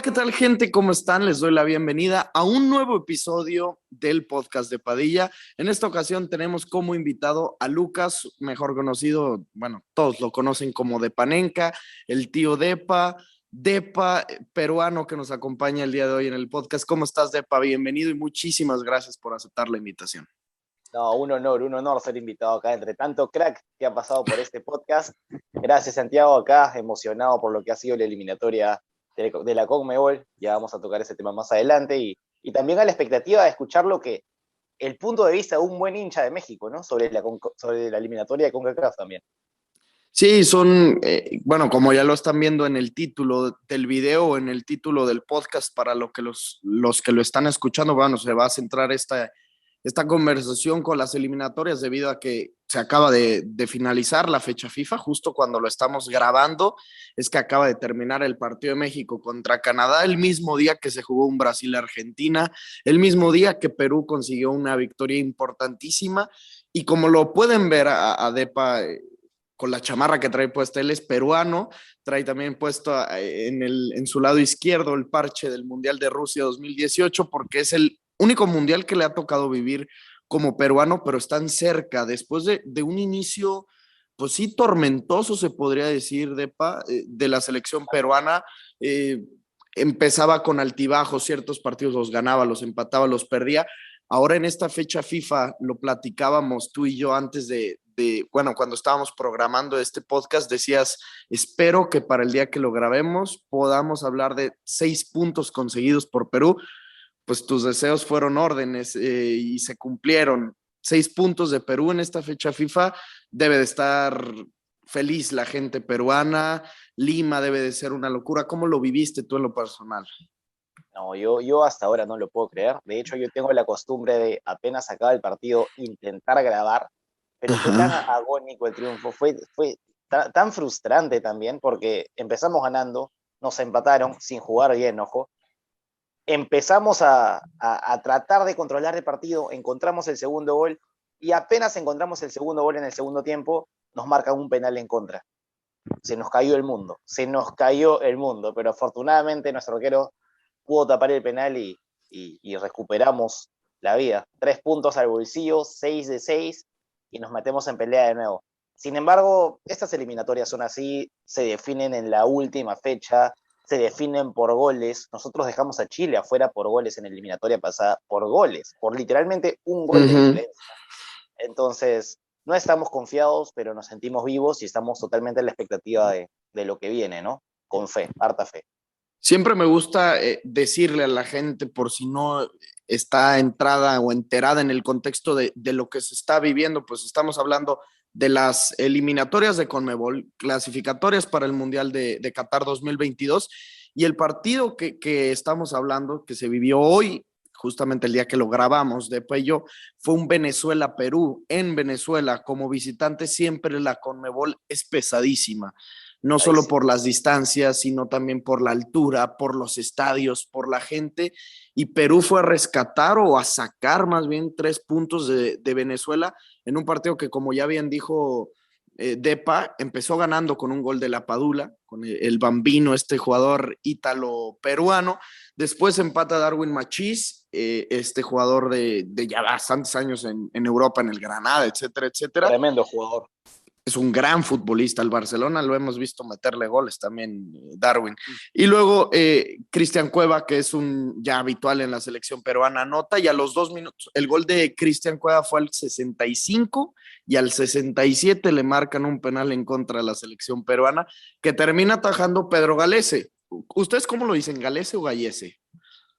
¿Qué tal, gente? ¿Cómo están? Les doy la bienvenida a un nuevo episodio del podcast de Padilla. En esta ocasión tenemos como invitado a Lucas, mejor conocido, bueno, todos lo conocen como Depanenka, el tío Depa, peruano que nos acompaña el día de hoy en el podcast. ¿Cómo estás, Depa? Bienvenido y muchísimas gracias por aceptar la invitación. No, un honor ser invitado acá entre tanto crack que ha pasado por este podcast. Gracias, Santiago, acá emocionado por lo que ha sido la eliminatoria de la Conmebol. Ya vamos a tocar ese tema más adelante y también a la expectativa de escuchar el punto de vista de un buen hincha de México, ¿no? Sobre la eliminatoria de CONCACAF también. Sí, bueno, como ya lo están viendo en el título del video, en el título del podcast, para lo que los que lo están escuchando, bueno, se va a centrar esta conversación con las eliminatorias debido a que se acaba de finalizar la fecha FIFA, justo cuando lo estamos grabando, es que acaba de terminar el partido de México contra Canadá, el mismo día que se jugó un Brasil-Argentina, el mismo día que Perú consiguió una victoria importantísima, y como lo pueden ver a Depa, con la chamarra que trae puesta, él es peruano, trae también puesto en su lado izquierdo el parche del Mundial de Rusia 2018, porque es el único mundial que le ha tocado vivir como peruano, pero están cerca, después de un inicio, pues sí, tormentoso, se podría decir, de la selección peruana. Empezaba con altibajos, ciertos partidos los ganaba, los empataba, los perdía. Ahora en esta fecha FIFA, lo platicábamos tú y yo antes bueno, cuando estábamos programando este podcast, decías, espero que para el día que lo grabemos podamos hablar de 6 puntos conseguidos por Perú. Pues tus deseos fueron órdenes y se cumplieron. 6 puntos de Perú en esta fecha FIFA. Debe de estar feliz la gente peruana. Lima debe de ser una locura. ¿Cómo lo viviste tú en lo personal? No, yo hasta ahora no lo puedo creer. De hecho, yo tengo la costumbre de apenas acaba el partido intentar grabar, pero fue tan agónico el triunfo, fue tan frustrante también, porque empezamos ganando, nos empataron sin jugar bien, ojo. Empezamos a tratar de controlar el partido, encontramos el segundo gol y apenas encontramos el segundo gol en el segundo tiempo, nos marcan un penal en contra. Se nos cayó el mundo, pero afortunadamente nuestro arquero pudo tapar el penal y recuperamos la vida. 3 puntos al bolsillo, 6 de 6 y nos metemos en pelea de nuevo. Sin embargo, estas eliminatorias son así, se definen en la última fecha, se definen por goles. Nosotros dejamos a Chile afuera por goles en la eliminatoria pasada, por goles, por literalmente un gol de diferencia. Entonces, no estamos confiados, pero nos sentimos vivos y estamos totalmente en la expectativa de lo que viene, ¿no? Con fe, harta fe. Siempre me gusta decirle a la gente, por si no está entrada o enterada en el contexto de lo que se está viviendo, pues estamos hablando de las eliminatorias de Conmebol, clasificatorias para el Mundial de Qatar 2022, y el partido que estamos hablando, que se vivió hoy, justamente el día que lo grabamos, de Pello, fue un Venezuela-Perú. En Venezuela, como visitante, siempre la Conmebol es pesadísima, no solo por las distancias, sino también por la altura, por los estadios, por la gente, y Perú fue a rescatar o a sacar más bien 3 puntos de Venezuela en un partido que, como ya bien dijo Depa, empezó ganando con un gol de la Padula, con el Bambino, este jugador ítalo-peruano. Después empata Darwin Machís, este jugador de ya bastantes años en Europa, en el Granada, etcétera, etcétera. Tremendo jugador. Es un gran futbolista. Al Barcelona lo hemos visto meterle goles también, Darwin. Y luego Cristian Cueva, que es un ya habitual en la selección peruana, anota, y a los 2 minutos, el gol de Cristian Cueva fue al 65 y al 67 le marcan un penal en contra de la selección peruana, que termina atajando Pedro Galese. ¿Ustedes cómo lo dicen, Galese o Gallese?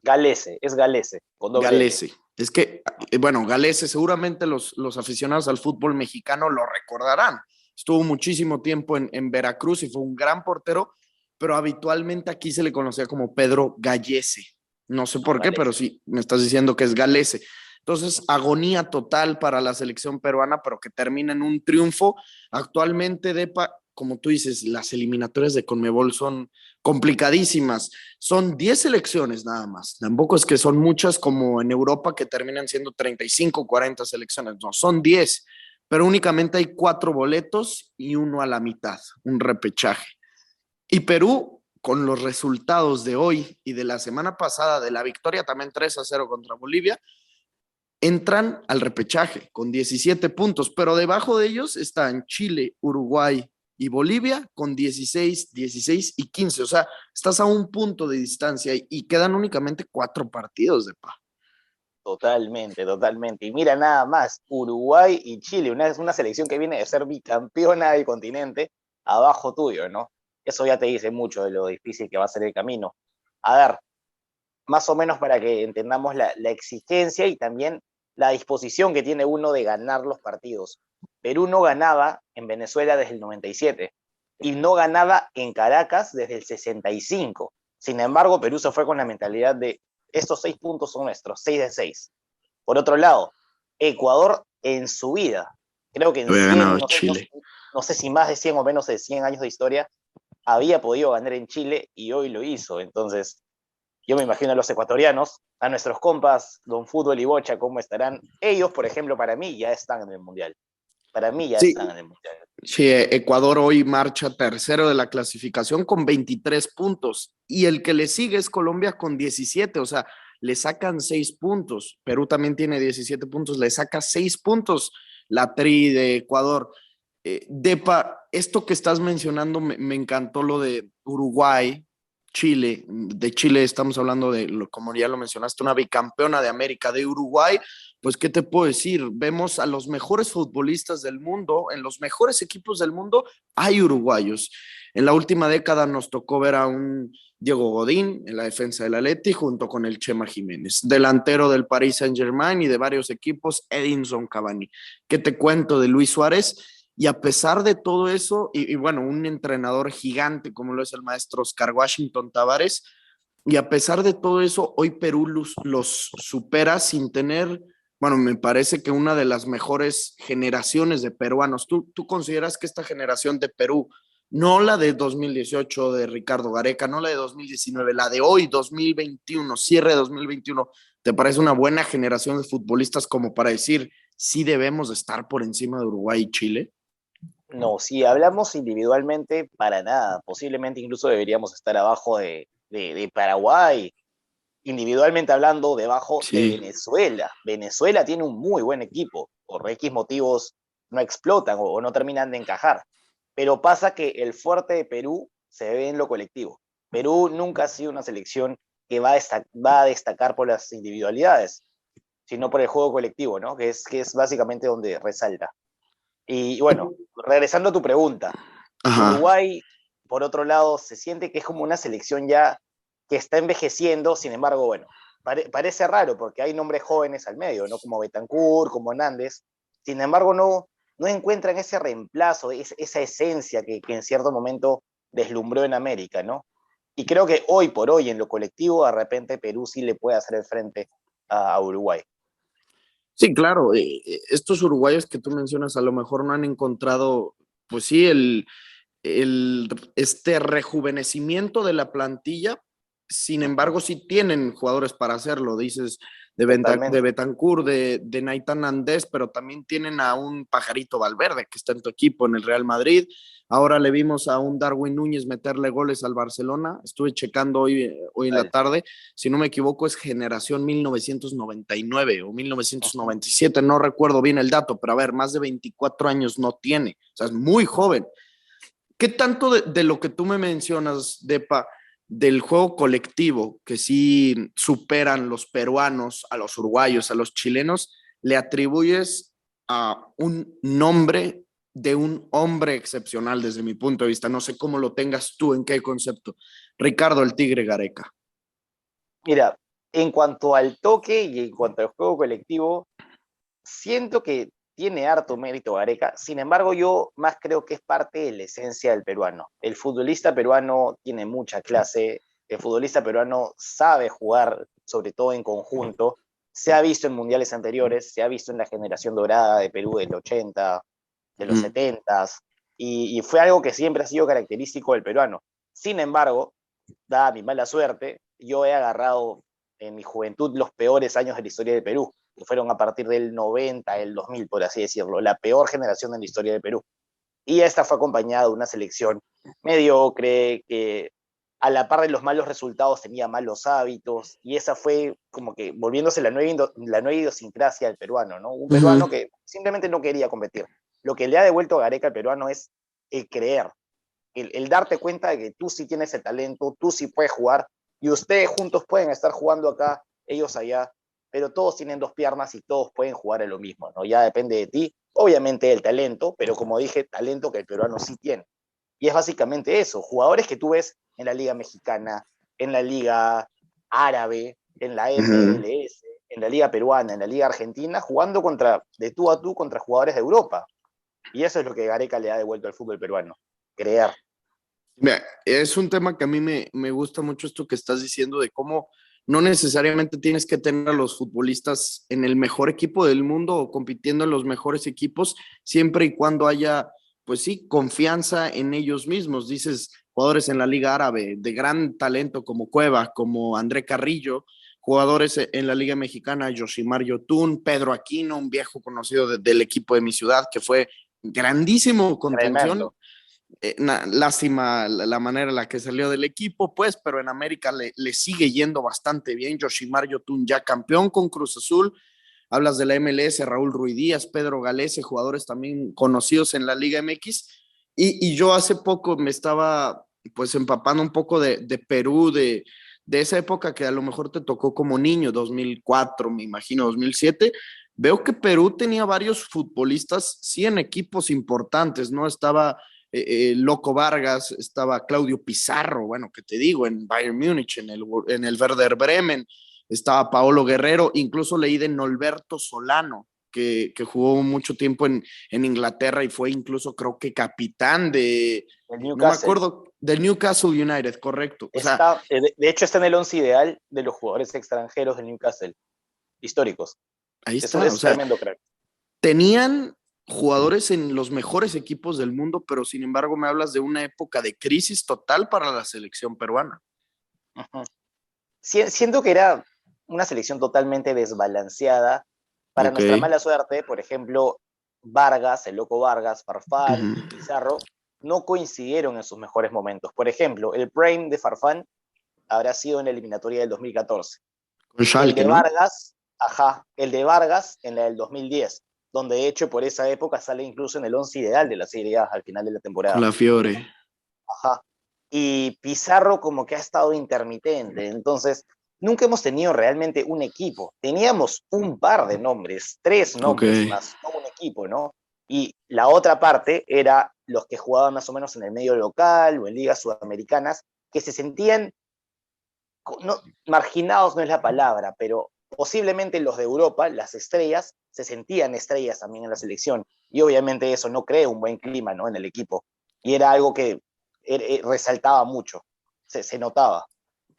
Galese, es Galese, con doble Galese. L. Es que, bueno, Galese, seguramente los aficionados al fútbol mexicano lo recordarán. Estuvo muchísimo tiempo en Veracruz y fue un gran portero, pero habitualmente aquí se le conocía como Pedro Gallese. No sé por qué, pero sí, me estás diciendo que es Galese. Entonces, agonía total para la selección peruana, pero que termina en un triunfo. Actualmente, Depa, como tú dices, las eliminatorias de Conmebol son complicadísimas. Son 10 selecciones nada más. Tampoco es que son muchas como en Europa, que terminan siendo 35, 40 selecciones. No, son 10, pero únicamente hay 4 boletos y uno a la mitad, un repechaje. Y Perú con los resultados de hoy y de la semana pasada, de la victoria también 3-0 contra Bolivia, entran al repechaje con 17 puntos, pero debajo de ellos están Chile, Uruguay y Bolivia con 16, 16 y 15. O sea, estás a un punto de distancia y quedan únicamente 4 partidos de pa. Totalmente, totalmente. Y mira nada más, Uruguay y Chile, una selección que viene de ser bicampeona del continente, abajo tuyo, ¿no? Eso ya te dice mucho de lo difícil que va a ser el camino. A ver, más o menos para que entendamos la exigencia y también la disposición que tiene uno de ganar los partidos. Perú no ganaba en Venezuela desde el 97 y no ganaba en Caracas desde el 65. Sin embargo, Perú se fue con la mentalidad de estos 6 puntos son nuestros, 6 de 6. Por otro lado, Ecuador en su vida, creo que en Había 100, ganado no sé, no, Chile. no sé si más de 100 o menos de 100 años de historia, había podido ganar en Chile y hoy lo hizo. Entonces, yo me imagino a los ecuatorianos, a nuestros compas, Don Fútbol y Bocha, cómo estarán. Ellos, por ejemplo, para mí ya están en el Mundial. Para mí ya están Sí, en el Mundial. sí, Ecuador hoy marcha tercero de la clasificación con 23 puntos y el que le sigue es Colombia con 17, o sea, le sacan 6 puntos. Perú también tiene 17 puntos, le saca 6 puntos la tri de Ecuador. Depa, esto que estás mencionando me encantó lo de Uruguay, Chile. De Chile estamos hablando de, como ya lo mencionaste, una bicampeona de América. De Uruguay, pues, ¿qué te puedo decir? Vemos a los mejores futbolistas del mundo, en los mejores equipos del mundo hay uruguayos. En la última década nos tocó ver a un Diego Godín en la defensa del Atleti junto con el Chema Jiménez, delantero del Paris Saint-Germain y de varios equipos, Edinson Cavani. ¿Qué te cuento de Luis Suárez? Y a pesar de todo eso, y bueno, un entrenador gigante como lo es el maestro Oscar Washington Tavares, y a pesar de todo eso, hoy Perú los supera sin tener, bueno, me parece que una de las mejores generaciones de peruanos. ¿Tú consideras que esta generación de Perú, no la de 2018 de Ricardo Gareca, no la de 2019, la de hoy, 2021, cierre de 2021, te parece una buena generación de futbolistas como para decir, sí debemos estar por encima de Uruguay y Chile? No, si hablamos individualmente, para nada. Posiblemente incluso deberíamos estar abajo de Paraguay, individualmente hablando, debajo de Sí. Venezuela. Venezuela tiene un muy buen equipo, por X motivos no explotan o no terminan de encajar. Pero pasa que el fuerte de Perú se ve en lo colectivo. Perú nunca ha sido una selección que va a destacar por las individualidades, sino por el juego colectivo, ¿no? Que es básicamente donde resalta. Y bueno, regresando a tu pregunta, Ajá. Uruguay, por otro lado, se siente que es como una selección ya que está envejeciendo, sin embargo, bueno, parece raro porque hay nombres jóvenes al medio, ¿no? Como Betancur, como Hernández, sin embargo, no encuentran ese reemplazo, esa esencia que en cierto momento deslumbró en América, ¿no? Y creo que hoy por hoy, en lo colectivo, de repente Perú sí le puede hacer el frente a Uruguay. Sí, claro, estos uruguayos que tú mencionas a lo mejor no han encontrado, pues sí, este rejuvenecimiento de la plantilla. Sin embargo, sí tienen jugadores para hacerlo. Dices de Totalmente. Betancourt, de Naitan Andés, pero también tienen a un Pajarito Valverde que está en tu equipo en el Real Madrid. Ahora le vimos a un Darwin Núñez meterle goles al Barcelona. Estuve checando hoy en la Total. tarde. Si no me equivoco, es generación 1999 o 1997. No recuerdo bien el dato, pero a ver, más de 24 años no tiene. O sea, es muy joven. ¿Qué tanto de lo que tú me mencionas, Depa, del juego colectivo, que sí superan los peruanos, a los uruguayos, a los chilenos, le atribuyes a un nombre de un hombre excepcional desde mi punto de vista? No sé cómo lo tengas tú, en qué concepto. Ricardo el Tigre Gareca. Mira, en cuanto al toque y en cuanto al juego colectivo, siento que tiene harto mérito Gareca. Sin embargo, yo más creo que es parte de la esencia del peruano. El futbolista peruano tiene mucha clase, el futbolista peruano sabe jugar, sobre todo en conjunto. Se ha visto en mundiales anteriores, se ha visto en la generación dorada de Perú del 80, de los Mm. 70, y fue algo que siempre ha sido característico del peruano. Sin embargo, dada mi mala suerte, yo he agarrado en mi juventud los peores años de la historia de Perú, que fueron a partir del 90, el 2000, por así decirlo, la peor generación en la historia de Perú. Y esta fue acompañada de una selección mediocre, que a la par de los malos resultados tenía malos hábitos, y esa fue como que volviéndose la nueva idiosincrasia del peruano, ¿no? Un peruano que simplemente no quería competir. Lo que le ha devuelto a Gareca al peruano es el creer, el darte cuenta de que tú sí tienes el talento, tú sí puedes jugar, y ustedes juntos pueden estar jugando acá, ellos allá, pero todos tienen dos piernas y todos pueden jugar a lo mismo, ¿no? Ya depende de ti, obviamente del talento, pero como dije, talento que el peruano sí tiene. Y es básicamente eso, jugadores que tú ves en la Liga Mexicana, en la Liga Árabe, en la MLS, en la Liga Peruana, en la Liga Argentina, jugando de tú a tú contra jugadores de Europa. Y eso es lo que Gareca le ha devuelto al fútbol peruano, creer. Mira, es un tema que a mí me gusta mucho esto que estás diciendo de cómo no necesariamente tienes que tener a los futbolistas en el mejor equipo del mundo o compitiendo en los mejores equipos, siempre y cuando haya, pues sí, confianza en ellos mismos. Dices, jugadores en la Liga Árabe de gran talento como Cueva, como André Carrillo, jugadores en la Liga Mexicana, Yoshimar Yotun, Pedro Aquino, un viejo conocido del equipo de mi ciudad que fue grandísimo contención. Tremendo. Lástima la manera en la que salió del equipo, pues, pero en América le sigue yendo bastante bien. Yoshimar Yotun ya campeón con Cruz Azul. Hablas de la MLS, Raúl Ruidíaz, Pedro Galese, jugadores también conocidos en la Liga MX. Y yo hace poco me estaba pues empapando un poco de Perú, de esa época que a lo mejor te tocó como niño, 2004, me imagino, 2007. Veo que Perú tenía varios futbolistas, sí, en equipos importantes, ¿no? Estaba Loco Vargas, estaba Claudio Pizarro, bueno, que te digo, en Bayern Múnich, en el Werder Bremen, estaba Paolo Guerrero, incluso leí de Norberto Solano, que jugó mucho tiempo en Inglaterra y fue incluso creo que capitán El no me Newcastle. acuerdo, del Newcastle United, correcto. O sea, Está, de hecho, está en el 11 ideal de los jugadores extranjeros del Newcastle, históricos. ahí Eso está, o es sea, tremendo crack. tenían jugadores en los mejores equipos del mundo, pero sin embargo me hablas de una época de crisis total para la selección peruana. Uh-huh. Siento que era una selección totalmente desbalanceada. Para Ok. nuestra mala suerte, por ejemplo, Vargas, el Loco Vargas, Farfán y Uh-huh. Pizarro no coincidieron en sus mejores momentos. Por ejemplo, el prime de Farfán habrá sido en la eliminatoria del 2014. Con El Schalke, de ¿no? Vargas, el de Vargas en la del 2010, donde de hecho por esa época sale incluso en el 11 ideal de la Serie A al final de la Con temporada. la Fiore. Ajá. Y Pizarro como que ha estado intermitente, entonces nunca hemos tenido realmente un equipo. Teníamos un par de nombres, tres Ok. nombres más, no un equipo, ¿no? Y la otra parte era los que jugaban más o menos en el medio local o en ligas sudamericanas, que se sentían, no, marginados no es la palabra, pero posiblemente los de Europa, las estrellas, se sentían estrellas también en la selección. Y obviamente eso no crea un buen clima, ¿no? En el equipo. Y era algo que resaltaba mucho, se notaba.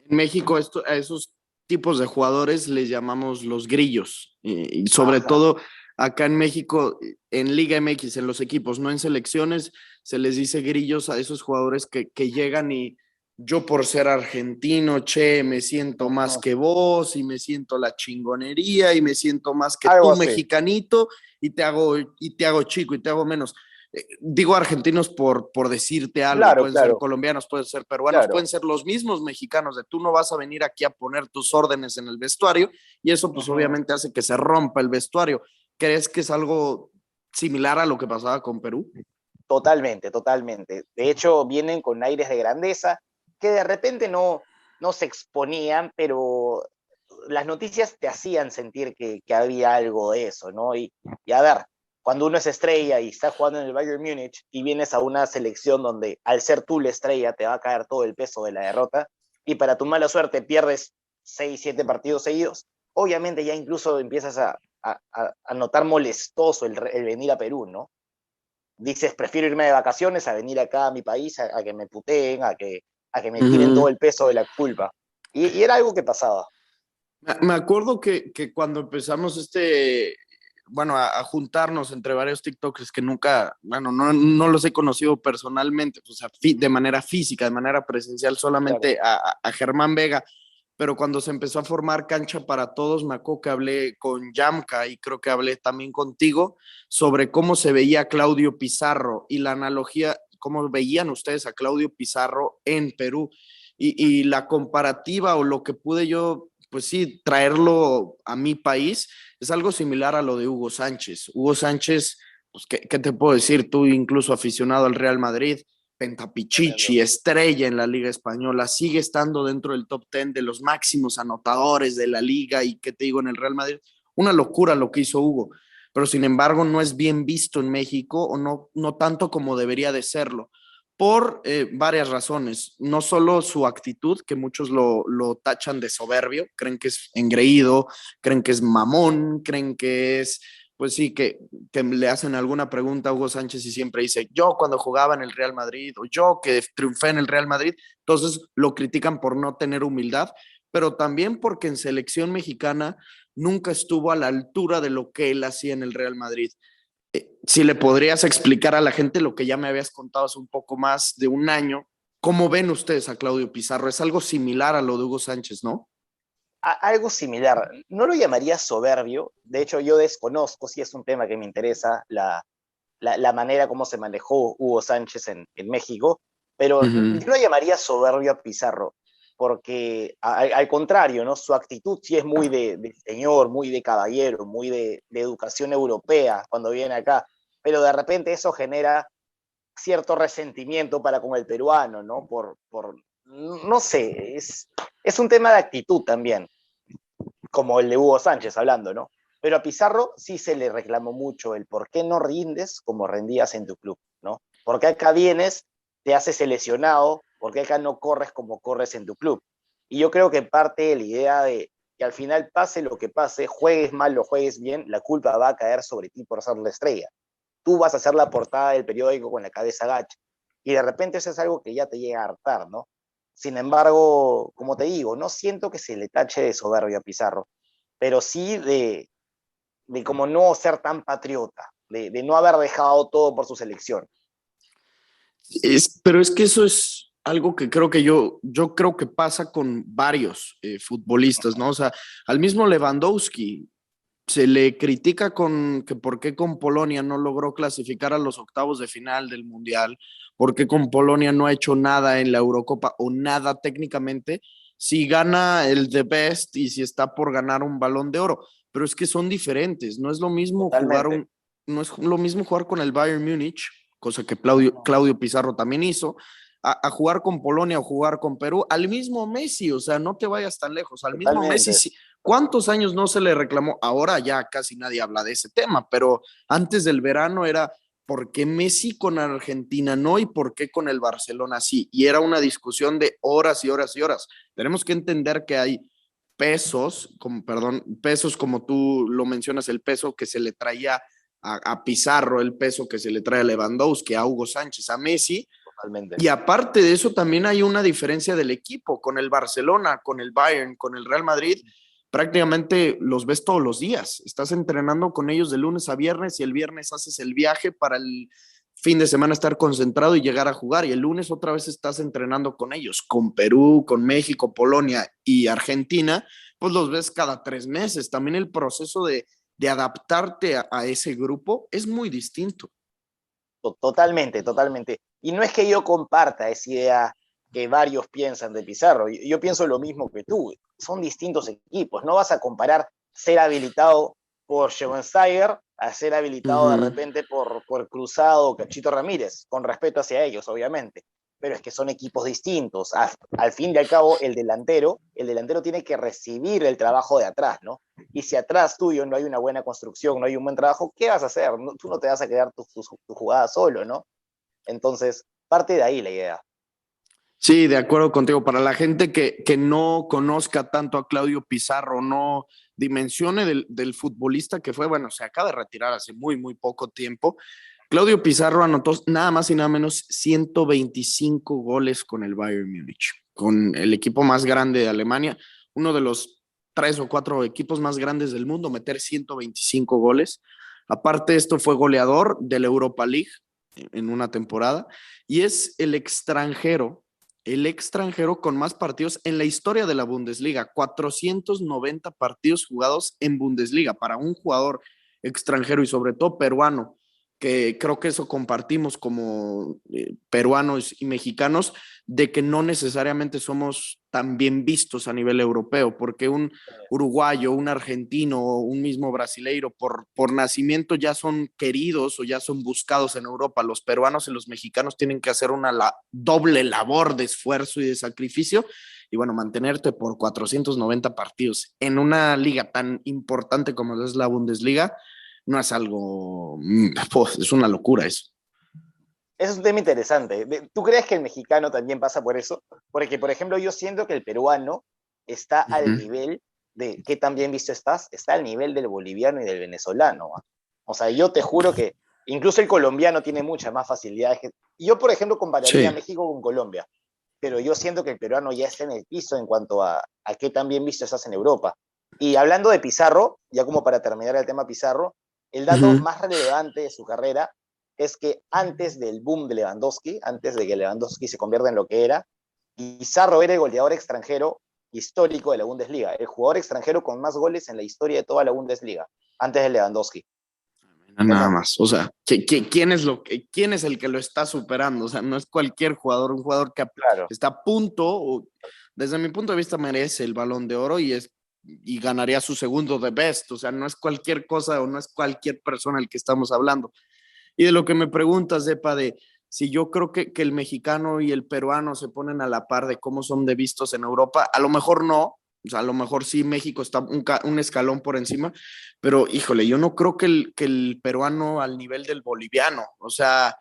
En México a esos tipos de jugadores les llamamos los grillos. Y sobre Ajá. todo acá en México, en Liga MX, en los equipos, no en selecciones, se les dice grillos a esos jugadores que llegan y yo por ser argentino, che, me siento más Ajá. que vos y me siento la chingonería y me siento más que Algo tú, así. mexicanito, y te hago chico y te hago menos. Digo argentinos por decirte algo, Claro, pueden ser claro, colombianos, pueden ser peruanos, pueden claro. ser los mismos mexicanos, de tú no vas a venir aquí a poner tus órdenes en el vestuario y eso pues Ajá. obviamente hace que se rompa el vestuario. ¿Crees que es algo similar a lo que pasaba con Perú? Totalmente, totalmente. De hecho, vienen con aires de grandeza que de repente no se exponían, pero las noticias te hacían sentir que había algo de eso, ¿no? Y a ver, cuando uno es estrella y está jugando en el Bayern Múnich y vienes a una selección donde al ser tú la estrella te va a caer todo el peso de la derrota y para tu mala suerte pierdes 6 7 partidos seguidos, obviamente ya incluso empiezas a notar molestoso el venir a Perú, ¿no? Dices, prefiero irme de vacaciones a venir acá a mi país a que me puteen, a que me tiren todo Uh-huh. el peso de la culpa. Y era algo que pasaba. Me acuerdo que cuando empezamos bueno, a juntarnos entre varios TikTokers que nunca, bueno, no los he conocido personalmente, o sea, de manera física, de manera presencial, Claro. solamente a Germán Vega, pero cuando se empezó a formar Cancha para Todos, me acuerdo que hablé con Yamka y creo que hablé también contigo sobre cómo se veía Claudio Pizarro y la analogía, cómo veían ustedes a Claudio Pizarro en Perú. y la comparativa o lo que pude yo, pues sí, traerlo a mi país, es algo similar a lo de Hugo Sánchez. Hugo Sánchez, pues, ¿qué te puedo decir? Tú incluso aficionado al Real Madrid, Tremendo. pentapichichi, estrella en la Liga Española, sigue estando dentro del top 10 de los máximos anotadores de la liga y qué te digo en el Real Madrid. Una locura lo que hizo Hugo, pero sin embargo no es bien visto en México o no tanto como debería de serlo por varias razones. No solo su actitud, que muchos lo tachan de soberbio, creen que es engreído, creen que es mamón, creen que es, pues sí, que le hacen alguna pregunta a Hugo Sánchez y siempre dice, yo cuando jugaba en el Real Madrid o yo que triunfé en el Real Madrid, entonces lo critican por no tener humildad, pero también porque en selección mexicana nunca estuvo a la altura de lo que él hacía en el Real Madrid. Si le podrías explicar a la gente lo que ya me habías contado hace un poco más de un año, ¿cómo ven ustedes a Claudio Pizarro? Es algo similar a lo de Hugo Sánchez, ¿no? Algo similar. No lo llamaría soberbio. De hecho, yo desconozco si es un tema que me interesa la manera como se manejó Hugo Sánchez en México, pero yo lo llamaría soberbio a Pizarro, porque al contrario, ¿no? Su actitud sí es muy de señor, muy de caballero, muy de educación europea cuando viene acá, pero de repente eso genera cierto resentimiento para con el peruano, ¿no? No sé, es un tema de actitud también, como el de Hugo Sánchez hablando, ¿no? Pero a Pizarro sí se le reclamó mucho el por qué no rindes como rendías en tu club, ¿no? Porque acá vienes, te haces seleccionado, porque acá no corres como corres en tu club. Y yo creo que parte de la idea de que al final pase lo que pase, juegues mal o juegues bien, la culpa va a caer sobre ti por ser la estrella. Tú vas a hacer la portada del periódico con la cabeza gacha. Y de repente eso es algo que ya te llega a hartar, ¿no? Sin embargo, como te digo, no siento que se le tache de soberbio a Pizarro, pero sí de como no ser tan patriota, de no haber dejado todo por su selección. Pero es que eso es algo que creo que yo creo que pasa con varios futbolistas, ¿no? O sea, al mismo Lewandowski se le critica con que por qué con Polonia no logró clasificar a los octavos de final del Mundial, por qué con Polonia no ha hecho nada en la Eurocopa o nada técnicamente, si gana el The Best y si está por ganar un Balón de Oro, pero es que son diferentes, Totalmente. no es lo mismo jugar con el Bayern Múnich, cosa que Claudio Pizarro también hizo, a jugar con Polonia o jugar con Perú, al mismo Messi, o sea, no te vayas tan lejos, al mismo Messi, Totalmente. ¿cuántos años no se le reclamó? Ahora ya casi nadie habla de ese tema, pero antes del verano era ¿por qué Messi con Argentina no y por qué con el Barcelona sí? Y era una discusión de horas y horas y horas. Tenemos que entender que hay pesos como tú lo mencionas, el peso que se le traía a Pizarro, el peso que se le trae a Lewandowski, a Hugo Sánchez, a Messi, Totalmente. y aparte de eso, también hay una diferencia del equipo con el Barcelona, con el Bayern, con el Real Madrid. Prácticamente los ves todos los días. Estás entrenando con ellos de lunes a viernes y el viernes haces el viaje para el fin de semana estar concentrado y llegar a jugar. Y el lunes otra vez estás entrenando con ellos, con Perú, con México, Polonia y Argentina. Pues los ves cada 3 meses. También el proceso de adaptarte a ese grupo es muy distinto. Totalmente, totalmente. Y no es que yo comparta esa idea que varios piensan de Pizarro. Yo pienso lo mismo que tú. Son distintos equipos. No vas a comparar ser habilitado por Schweinsteiger a ser Uh habilitado de -huh. repente por Cruzado o Cachito Ramírez, con respeto hacia ellos, obviamente. Pero es que son equipos distintos. Al fin y al cabo, el delantero tiene que recibir el trabajo de atrás, ¿no? Y si atrás tuyo no hay una buena construcción, no hay un buen trabajo, ¿qué vas a hacer? No, tú no te vas a quedar tu jugada solo, ¿no? Entonces, parte de ahí la idea. Sí, de acuerdo contigo. Para la gente que no conozca tanto a Claudio Pizarro, no dimensione del futbolista que fue, bueno, se acaba de retirar hace muy, muy poco tiempo. Claudio Pizarro anotó nada más y nada menos 125 goles con el Bayern Múnich, con el equipo más grande de Alemania, uno de los 3 o 4 equipos más grandes del mundo, meter 125 goles. Aparte, esto fue goleador de la Europa League en una temporada y es el extranjero con más partidos en la historia de la Bundesliga, 490 partidos jugados en Bundesliga para un jugador extranjero y sobre todo peruano. que creo que eso compartimos como peruanos y mexicanos, de que no necesariamente somos tan bien vistos a nivel europeo, porque un uruguayo, un argentino, un mismo brasileiro, por nacimiento ya son queridos o ya son buscados en Europa. Los peruanos y los mexicanos tienen que hacer una doble labor de esfuerzo y de sacrificio, y bueno, mantenerte por 490 partidos en una liga tan importante como es la Bundesliga, no es algo, pues, es una locura eso. Es un tema interesante. ¿Tú crees que el mexicano también pasa por eso? Porque, por ejemplo, yo siento que el peruano está al nivel de qué tan bien visto estás, está al nivel del boliviano y del venezolano. O sea, yo te juro que incluso el colombiano tiene muchas más facilidades. Yo, por ejemplo, compararía a México con Colombia, pero yo siento que el peruano ya está en el piso en cuanto a qué tan bien visto estás en Europa. Y hablando de Pizarro, ya como para terminar el tema Pizarro, el dato más relevante de su carrera es que antes del boom de Lewandowski, antes de que Lewandowski se convierta en lo que era, Pizarro era el goleador extranjero histórico de la Bundesliga, el jugador extranjero con más goles en la historia de toda la Bundesliga, antes de Lewandowski. Nada más, o sea, ¿quién es el que lo está superando? O sea, no es cualquier jugador, un jugador que está a punto, desde mi punto de vista merece el Balón de Oro y ganaría su segundo de best, o sea, no es cualquier cosa o no es cualquier persona el que estamos hablando. Y de lo que me preguntas, Depa, de si yo creo que el mexicano y el peruano se ponen a la par de cómo son de vistos en Europa, a lo mejor no, o sea, a lo mejor sí México está un escalón por encima, pero híjole, yo no creo que el peruano al nivel del boliviano, o sea,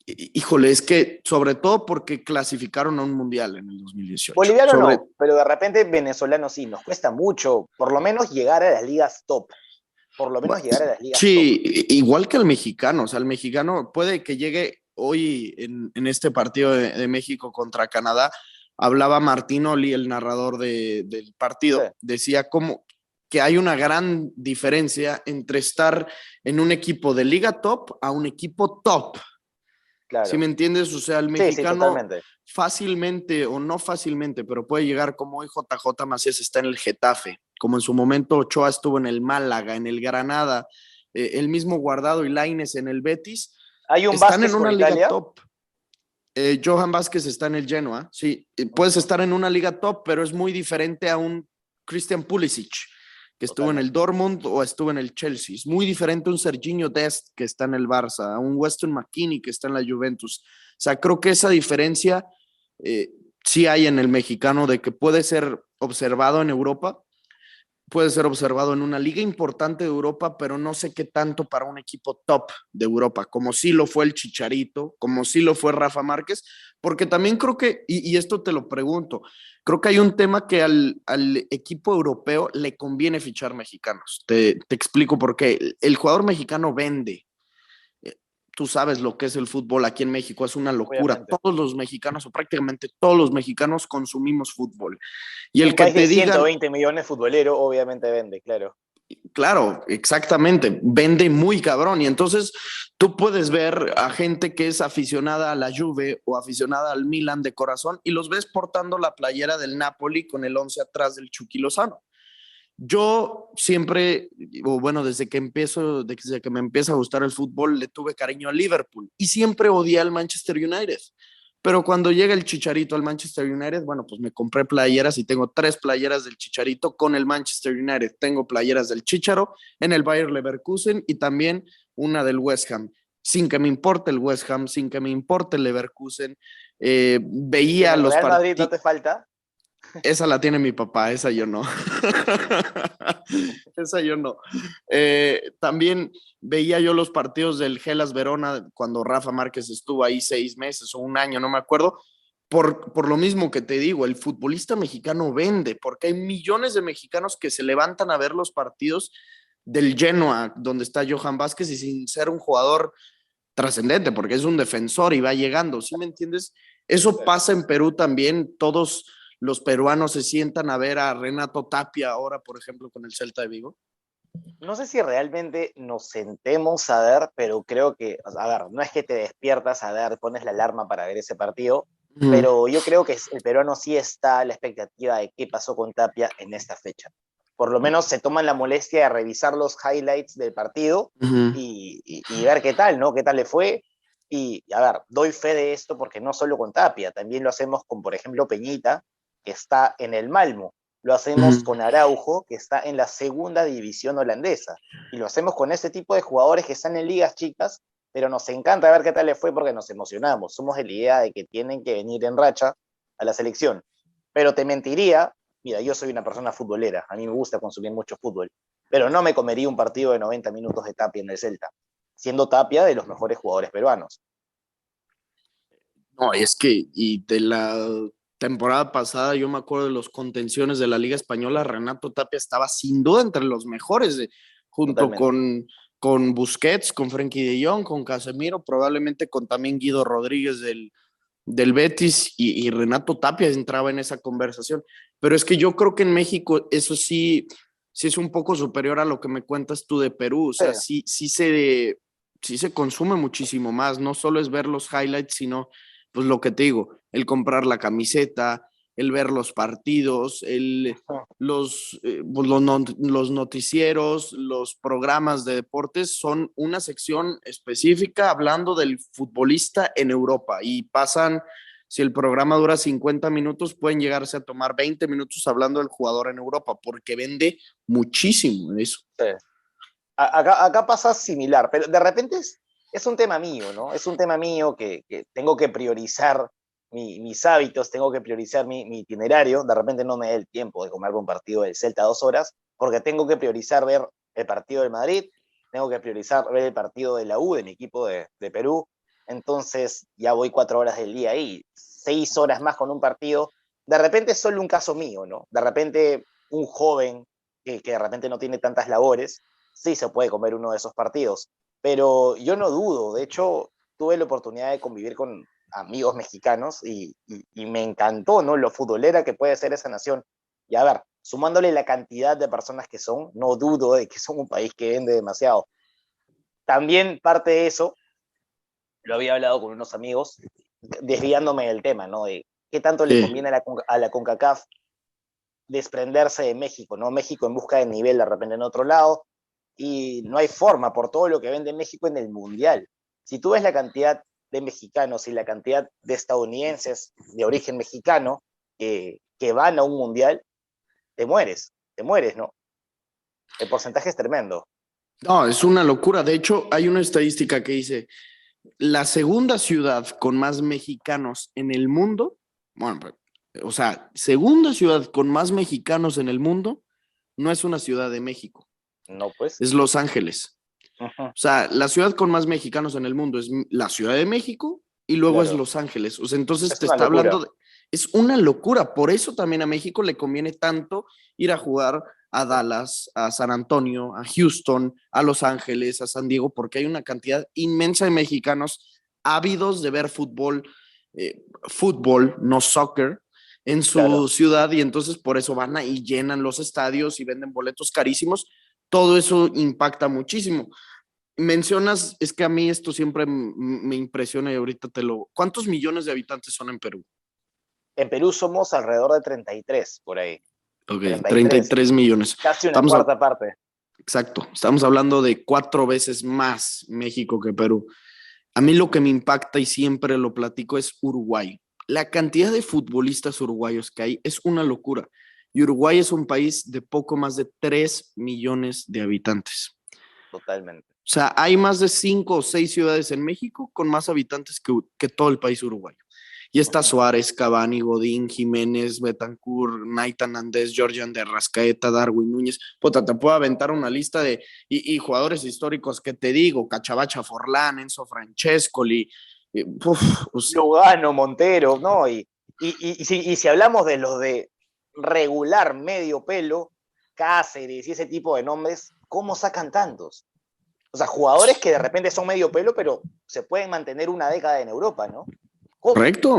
híjole, es que sobre todo porque clasificaron a un mundial en el 2018. Boliviano no, pero de repente venezolano sí, nos cuesta mucho, por lo menos llegar a las ligas top. Por lo menos llegar a las ligas sí, top. Igual que el mexicano, o sea, el mexicano puede que llegue hoy en este partido de México contra Canadá. Hablaba Martinoli, el narrador del partido, sí. Decía como que hay una gran diferencia entre estar en un equipo de liga top a un equipo top. Claro. ¿Sí me entiendes? O sea, el mexicano fácilmente o no fácilmente, pero puede llegar como hoy JJ Macías está en el Getafe, como en su momento Ochoa estuvo en el Málaga, en el Granada, el mismo Guardado y Lainez en el Betis. ¿Hay un están Vázquez en una por liga Italia? Top. Johan Vázquez está en el Genoa, sí. Puedes estar en una liga top, pero es muy diferente a un Christian Pulisic, que estuvo en el Dortmund o estuvo en el Chelsea. Es muy diferente a un Serginho Dest que está en el Barça, a un Weston McKennie que está en la Juventus. O sea, creo que esa diferencia sí hay en el mexicano de que puede ser observado en Europa, puede ser observado en una liga importante de Europa, pero no sé qué tanto para un equipo top de Europa, como sí lo fue el Chicharito, como sí lo fue Rafa Márquez, porque también creo que, y esto te lo pregunto, creo que hay un tema que al equipo europeo le conviene fichar mexicanos. Te explico por qué. El jugador mexicano vende. Tú sabes lo que es el fútbol aquí en México, es una locura. Obviamente. Todos los mexicanos, o prácticamente todos los mexicanos, consumimos fútbol. Y el un que país te de digan, 120 millones futbolero, obviamente vende, claro. Claro, exactamente, vende muy cabrón. Y entonces tú puedes ver a gente que es aficionada a la Juve o aficionada al Milan de corazón y los ves portando la playera del Napoli con el 11 atrás del Chucky Lozano. Yo siempre, o bueno, desde que me empieza a gustar el fútbol, le tuve cariño al Liverpool y siempre odié al Manchester United. Pero cuando llega el Chicharito al Manchester United, bueno, pues me compré playeras y tengo 3 playeras del Chicharito con el Manchester United. Tengo playeras del Chicharo en el Bayer Leverkusen y también una del West Ham. Sin que me importe el West Ham, sin que me importe el Leverkusen, veía ¿El los Real Madrid no te falta? Esa la tiene mi papá, esa yo no. Esa yo no. También veía yo los partidos del Hellas Verona cuando Rafa Márquez estuvo ahí 6 meses o un año, no me acuerdo. Por lo mismo que te digo, el futbolista mexicano vende, porque hay millones de mexicanos que se levantan a ver los partidos del Genoa, donde está Johan Vázquez, y sin ser un jugador trascendente, porque es un defensor y va llegando, ¿sí me entiendes? Eso pasa en Perú también, todos los peruanos se sientan a ver a Renato Tapia ahora, por ejemplo, con el Celta de Vigo. No sé si realmente nos sentemos a ver, pero creo que, a ver, no es que te despiertas a ver, pones la alarma para ver ese partido, pero yo creo que el peruano sí está a la expectativa de qué pasó con Tapia en esta fecha. por lo menos se toman la molestia de revisar los highlights del partido Ujú. y ver qué tal, ¿no? ¿Qué tal le fue? Y a ver, doy fe de esto porque no solo con Tapia, también lo hacemos con, por ejemplo, Peñita, que está en el Malmo. Lo hacemos Ujú. con Araujo, que está en la segunda división holandesa. Y lo hacemos con ese tipo de jugadores que están en ligas chicas, pero nos encanta ver qué tal le fue porque nos emocionamos. Somos de la idea de que tienen que venir en racha a la selección. Pero te mentiría, mira, yo soy una persona futbolera, a mí me gusta consumir mucho fútbol, pero no me comería un partido de 90 minutos de Tapia en el Celta, siendo Tapia de los mejores jugadores peruanos. No, es que, y de la temporada pasada, yo me acuerdo de los contenciones de la Liga Española, Renato Tapia estaba sin duda entre los mejores, junto Totalmente. con Busquets, con Frenkie de Jong, con Casemiro, probablemente con también Guido Rodríguez del Betis y Renato Tapia entraba en esa conversación. Pero es que yo creo que en México eso sí, sí es un poco superior a lo que me cuentas tú de Perú. O Sí, sea, sí se consume muchísimo más. No solo es ver los highlights, sino, pues lo que te digo, el comprar la camiseta, el ver los partidos, los noticieros, los programas de deportes son una sección específica hablando del futbolista en Europa y pasan, si el programa dura 50 minutos, pueden llegarse a tomar 20 minutos hablando del jugador en Europa porque vende muchísimo eso. sí. Acá pasa similar, pero de repente es un tema mío, ¿no? Es un tema mío que tengo que priorizar mis hábitos, tengo que priorizar mi itinerario. De repente no me da el tiempo de comerme un partido del Celta 2 horas, porque tengo que priorizar ver el partido del Madrid, tengo que priorizar ver el partido de la U, de mi equipo de Perú. Entonces ya voy 4 horas del día ahí, 6 horas más con un partido. De repente es solo un caso mío, ¿no? De repente un joven que de repente no tiene tantas labores sí se puede comer uno de esos partidos. Pero yo no dudo, de hecho, tuve la oportunidad de convivir con amigos mexicanos y me encantó, ¿no? Lo futbolera que puede ser esa nación. Y a ver, sumándole la cantidad de personas que son, no dudo de que son un país que vende demasiado. También parte de eso, lo había hablado con unos amigos, desviándome del tema, ¿no? De qué tanto le Sí. conviene a la CONCACAF desprenderse de México, ¿no? México en busca de nivel de repente en otro lado, y no hay forma por todo lo que vende México en el Mundial. Si tú ves la cantidad de mexicanos y la cantidad de estadounidenses de origen mexicano que van a un Mundial, te mueres, ¿no? El porcentaje es tremendo. No, es una locura. De hecho, hay una estadística que dice, la segunda ciudad con más mexicanos en el mundo, bueno, o sea, segunda ciudad con más mexicanos en el mundo, no es una ciudad de México, No, pues. es Los Ángeles. Uh-huh. O sea, la ciudad con más mexicanos en el mundo es la Ciudad de México y luego es Claro, Los Ángeles. O sea, entonces es te una está locura. hablando de... Es una locura. Por eso también a México le conviene tanto ir a jugar a Dallas, a San Antonio, a Houston, a Los Ángeles, a San Diego, porque hay una cantidad inmensa de mexicanos ávidos de ver fútbol, no soccer, en su Claro. ciudad y entonces por eso van y llenan los estadios y venden boletos carísimos. Todo eso impacta muchísimo. Mencionas, es que a mí esto siempre me impresiona y ahorita te lo... ¿Cuántos millones de habitantes son en Perú? En Perú somos alrededor de 33, por ahí. Ok, treinta y treinta y tres, tres millones. Casi una Estamos a- cuarta parte. exacto, estamos hablando de 4 veces más México que Perú. A mí lo que me impacta y siempre lo platico es Uruguay. La cantidad de futbolistas uruguayos que hay es una locura. Y Uruguay es un país de poco más de 3 millones de habitantes. Totalmente. O sea, hay más de 5 o 6 ciudades en México con más habitantes que todo el país uruguayo. Y está Uh-huh. Suárez, Cavani, Godín, Jiménez, Betancourt, Naitan Andés, Georgian de Rascaeta, Darwin Núñez. Puta, te puedo aventar una lista y jugadores históricos que te digo, Cachabacha Forlán, Enzo Francescoli. O sea, Lugano, Montero, ¿no? Y si hablamos de los de regular medio pelo, Cáceres y ese tipo de nombres, ¿cómo sacan tantos? O sea, jugadores que de repente son medio pelo, pero se pueden mantener una década en Europa, ¿no? ¿Cómo? correcto.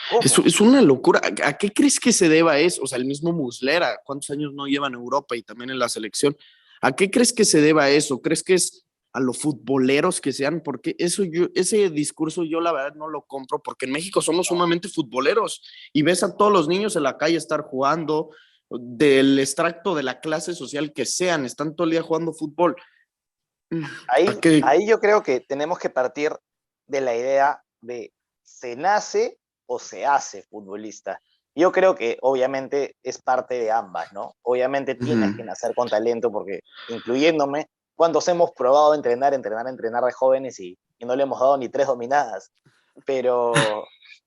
¿Cómo? Es una locura. ¿A qué crees que se deba eso? O sea, el mismo Muslera, ¿cuántos años no lleva en Europa y también en la selección? ¿A qué crees que se deba eso? ¿Crees que es a los futboleros que sean? Porque ese discurso yo la verdad no lo compro, porque en México somos No. sumamente futboleros y ves a todos los niños en la calle estar jugando. del extracto de la clase social que sean, están todo el día jugando fútbol. ¿A qué? Ahí yo creo que tenemos que partir de la idea de se nace o se hace futbolista. Yo creo que obviamente es parte de ambas, ¿no? Obviamente tienes que nacer con talento porque, incluyéndome, cuando hemos probado entrenar de jóvenes y no le hemos dado ni 3 dominadas. Pero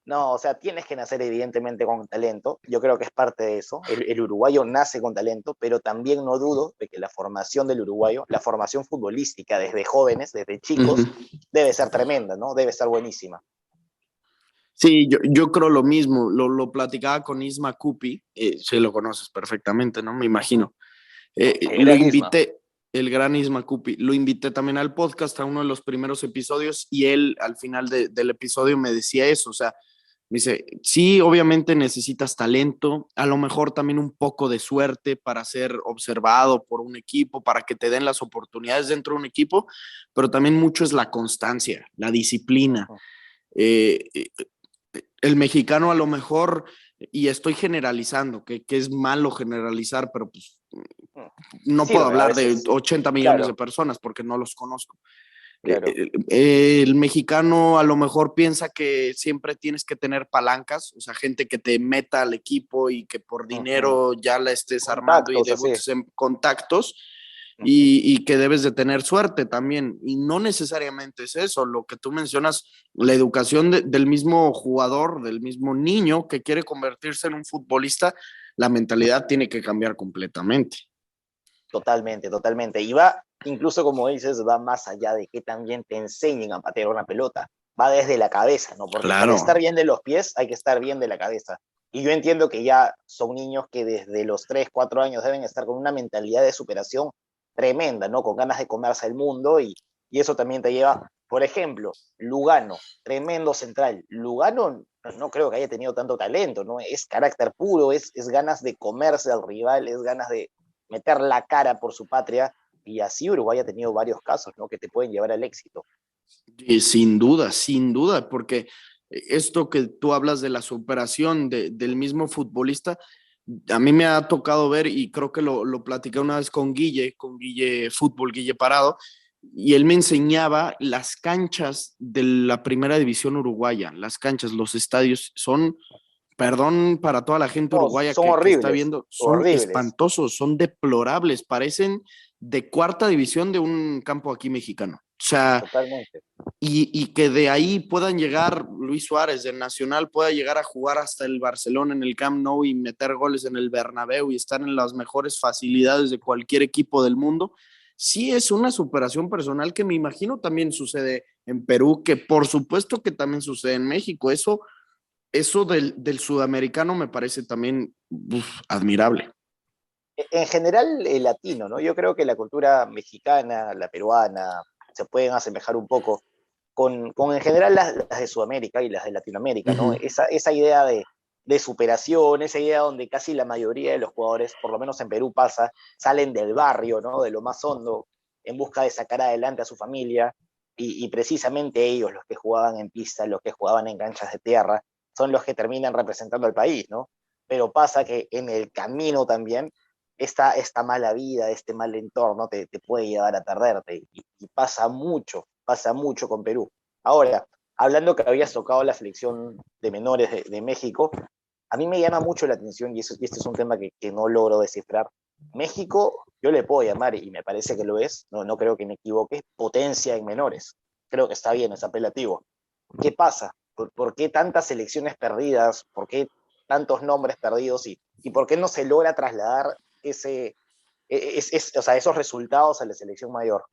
no, o sea, tienes que nacer evidentemente con talento. Yo creo que es parte de eso. El uruguayo nace con talento, pero también no dudo de que la formación del uruguayo, la formación futbolística desde jóvenes, desde chicos, debe ser tremenda, ¿no? Debe ser buenísima. Sí, yo creo lo mismo. Lo platicaba con Isma Cupi, sí lo conoces perfectamente, ¿no? Me imagino. El Lo gran Isma. invité, el gran Isma Cupi, lo invité también al podcast, a uno de los primeros episodios, y él al final del episodio me decía eso, o sea, me dice, sí, obviamente necesitas talento, a lo mejor también un poco de suerte para ser observado por un equipo, para que te den las oportunidades dentro de un equipo, pero también mucho es la constancia, la disciplina. Eh, el mexicano a lo mejor, y estoy generalizando, que es malo generalizar, pero pues no puedo Sirve a hablar de veces. 80 millones de Claro, personas porque no los conozco. claro. El mexicano a lo mejor piensa que siempre tienes que tener palancas, o sea, gente que te meta al equipo y que por dinero ya la estés armando y Contactos así. debutes en contactos y que debes de tener suerte también. Y no necesariamente es eso, lo que tú mencionas, la educación del mismo jugador, del mismo niño que quiere convertirse en un futbolista, la mentalidad tiene que cambiar completamente. Totalmente, totalmente. Y va, incluso como dices, va más allá de que también te enseñen a patear una pelota. Va desde la cabeza, ¿no? Porque para Claro. estar bien de los pies hay que estar bien de la cabeza. Y yo entiendo que ya son niños que desde los 3 4 años deben estar con una mentalidad de superación tremenda, ¿no? Con ganas de comerse el mundo y eso también te lleva, por ejemplo, Lugano, tremendo central. Lugano no creo que haya tenido tanto talento, ¿no? Es carácter puro, es ganas de comerse al rival, es ganas de meter la cara por su patria, y así Uruguay ha tenido varios casos, ¿no? Que te pueden llevar al éxito. Sin duda, porque esto que tú hablas de la superación del mismo futbolista, a mí me ha tocado ver y creo que lo platicé una vez con Guille Fútbol, Guille Parado, y él me enseñaba las canchas de la primera división uruguaya, las canchas, los estadios son, perdón para toda la gente No, uruguaya son que está horribles, viendo, son horribles, espantosos, son deplorables, parecen de cuarta división de un campo aquí mexicano. O sea, totalmente. y que de ahí puedan llegar Luis Suárez del Nacional, pueda llegar a jugar hasta el Barcelona en el Camp Nou y meter goles en el Bernabéu y estar en las mejores facilidades de cualquier equipo del mundo, sí es una superación personal que me imagino también sucede en Perú, que por supuesto que también sucede en México. Eso del sudamericano me parece también admirable. En general, el latino, ¿no? Yo creo que la cultura mexicana, la peruana, se pueden asemejar un poco con en general las de Sudamérica y las de Latinoamérica, ¿no? Uh-huh. Esa idea de superación, esa idea donde casi la mayoría de los jugadores, por lo menos en Perú pasa, salen del barrio, ¿no? De lo más hondo, en busca de sacar adelante a su familia, y precisamente ellos, los que jugaban en pista, los que jugaban en canchas de tierra, son los que terminan representando al país, ¿no? Pero pasa que en el camino también esta mala vida, este mal entorno te puede llevar a perderte, y pasa mucho con Perú. Ahora, hablando que habías tocado la selección de menores de México, a mí me llama mucho la atención, y este es un tema que no logro descifrar. México, yo le puedo llamar, y me parece que lo es, no creo que me equivoque, potencia en menores. Creo que está bien, es apelativo. ¿Qué pasa? ¿Por qué tantas selecciones perdidas? ¿Por qué tantos nombres perdidos? ¿Y por qué no se logra trasladar o sea, esos resultados a la selección mayor?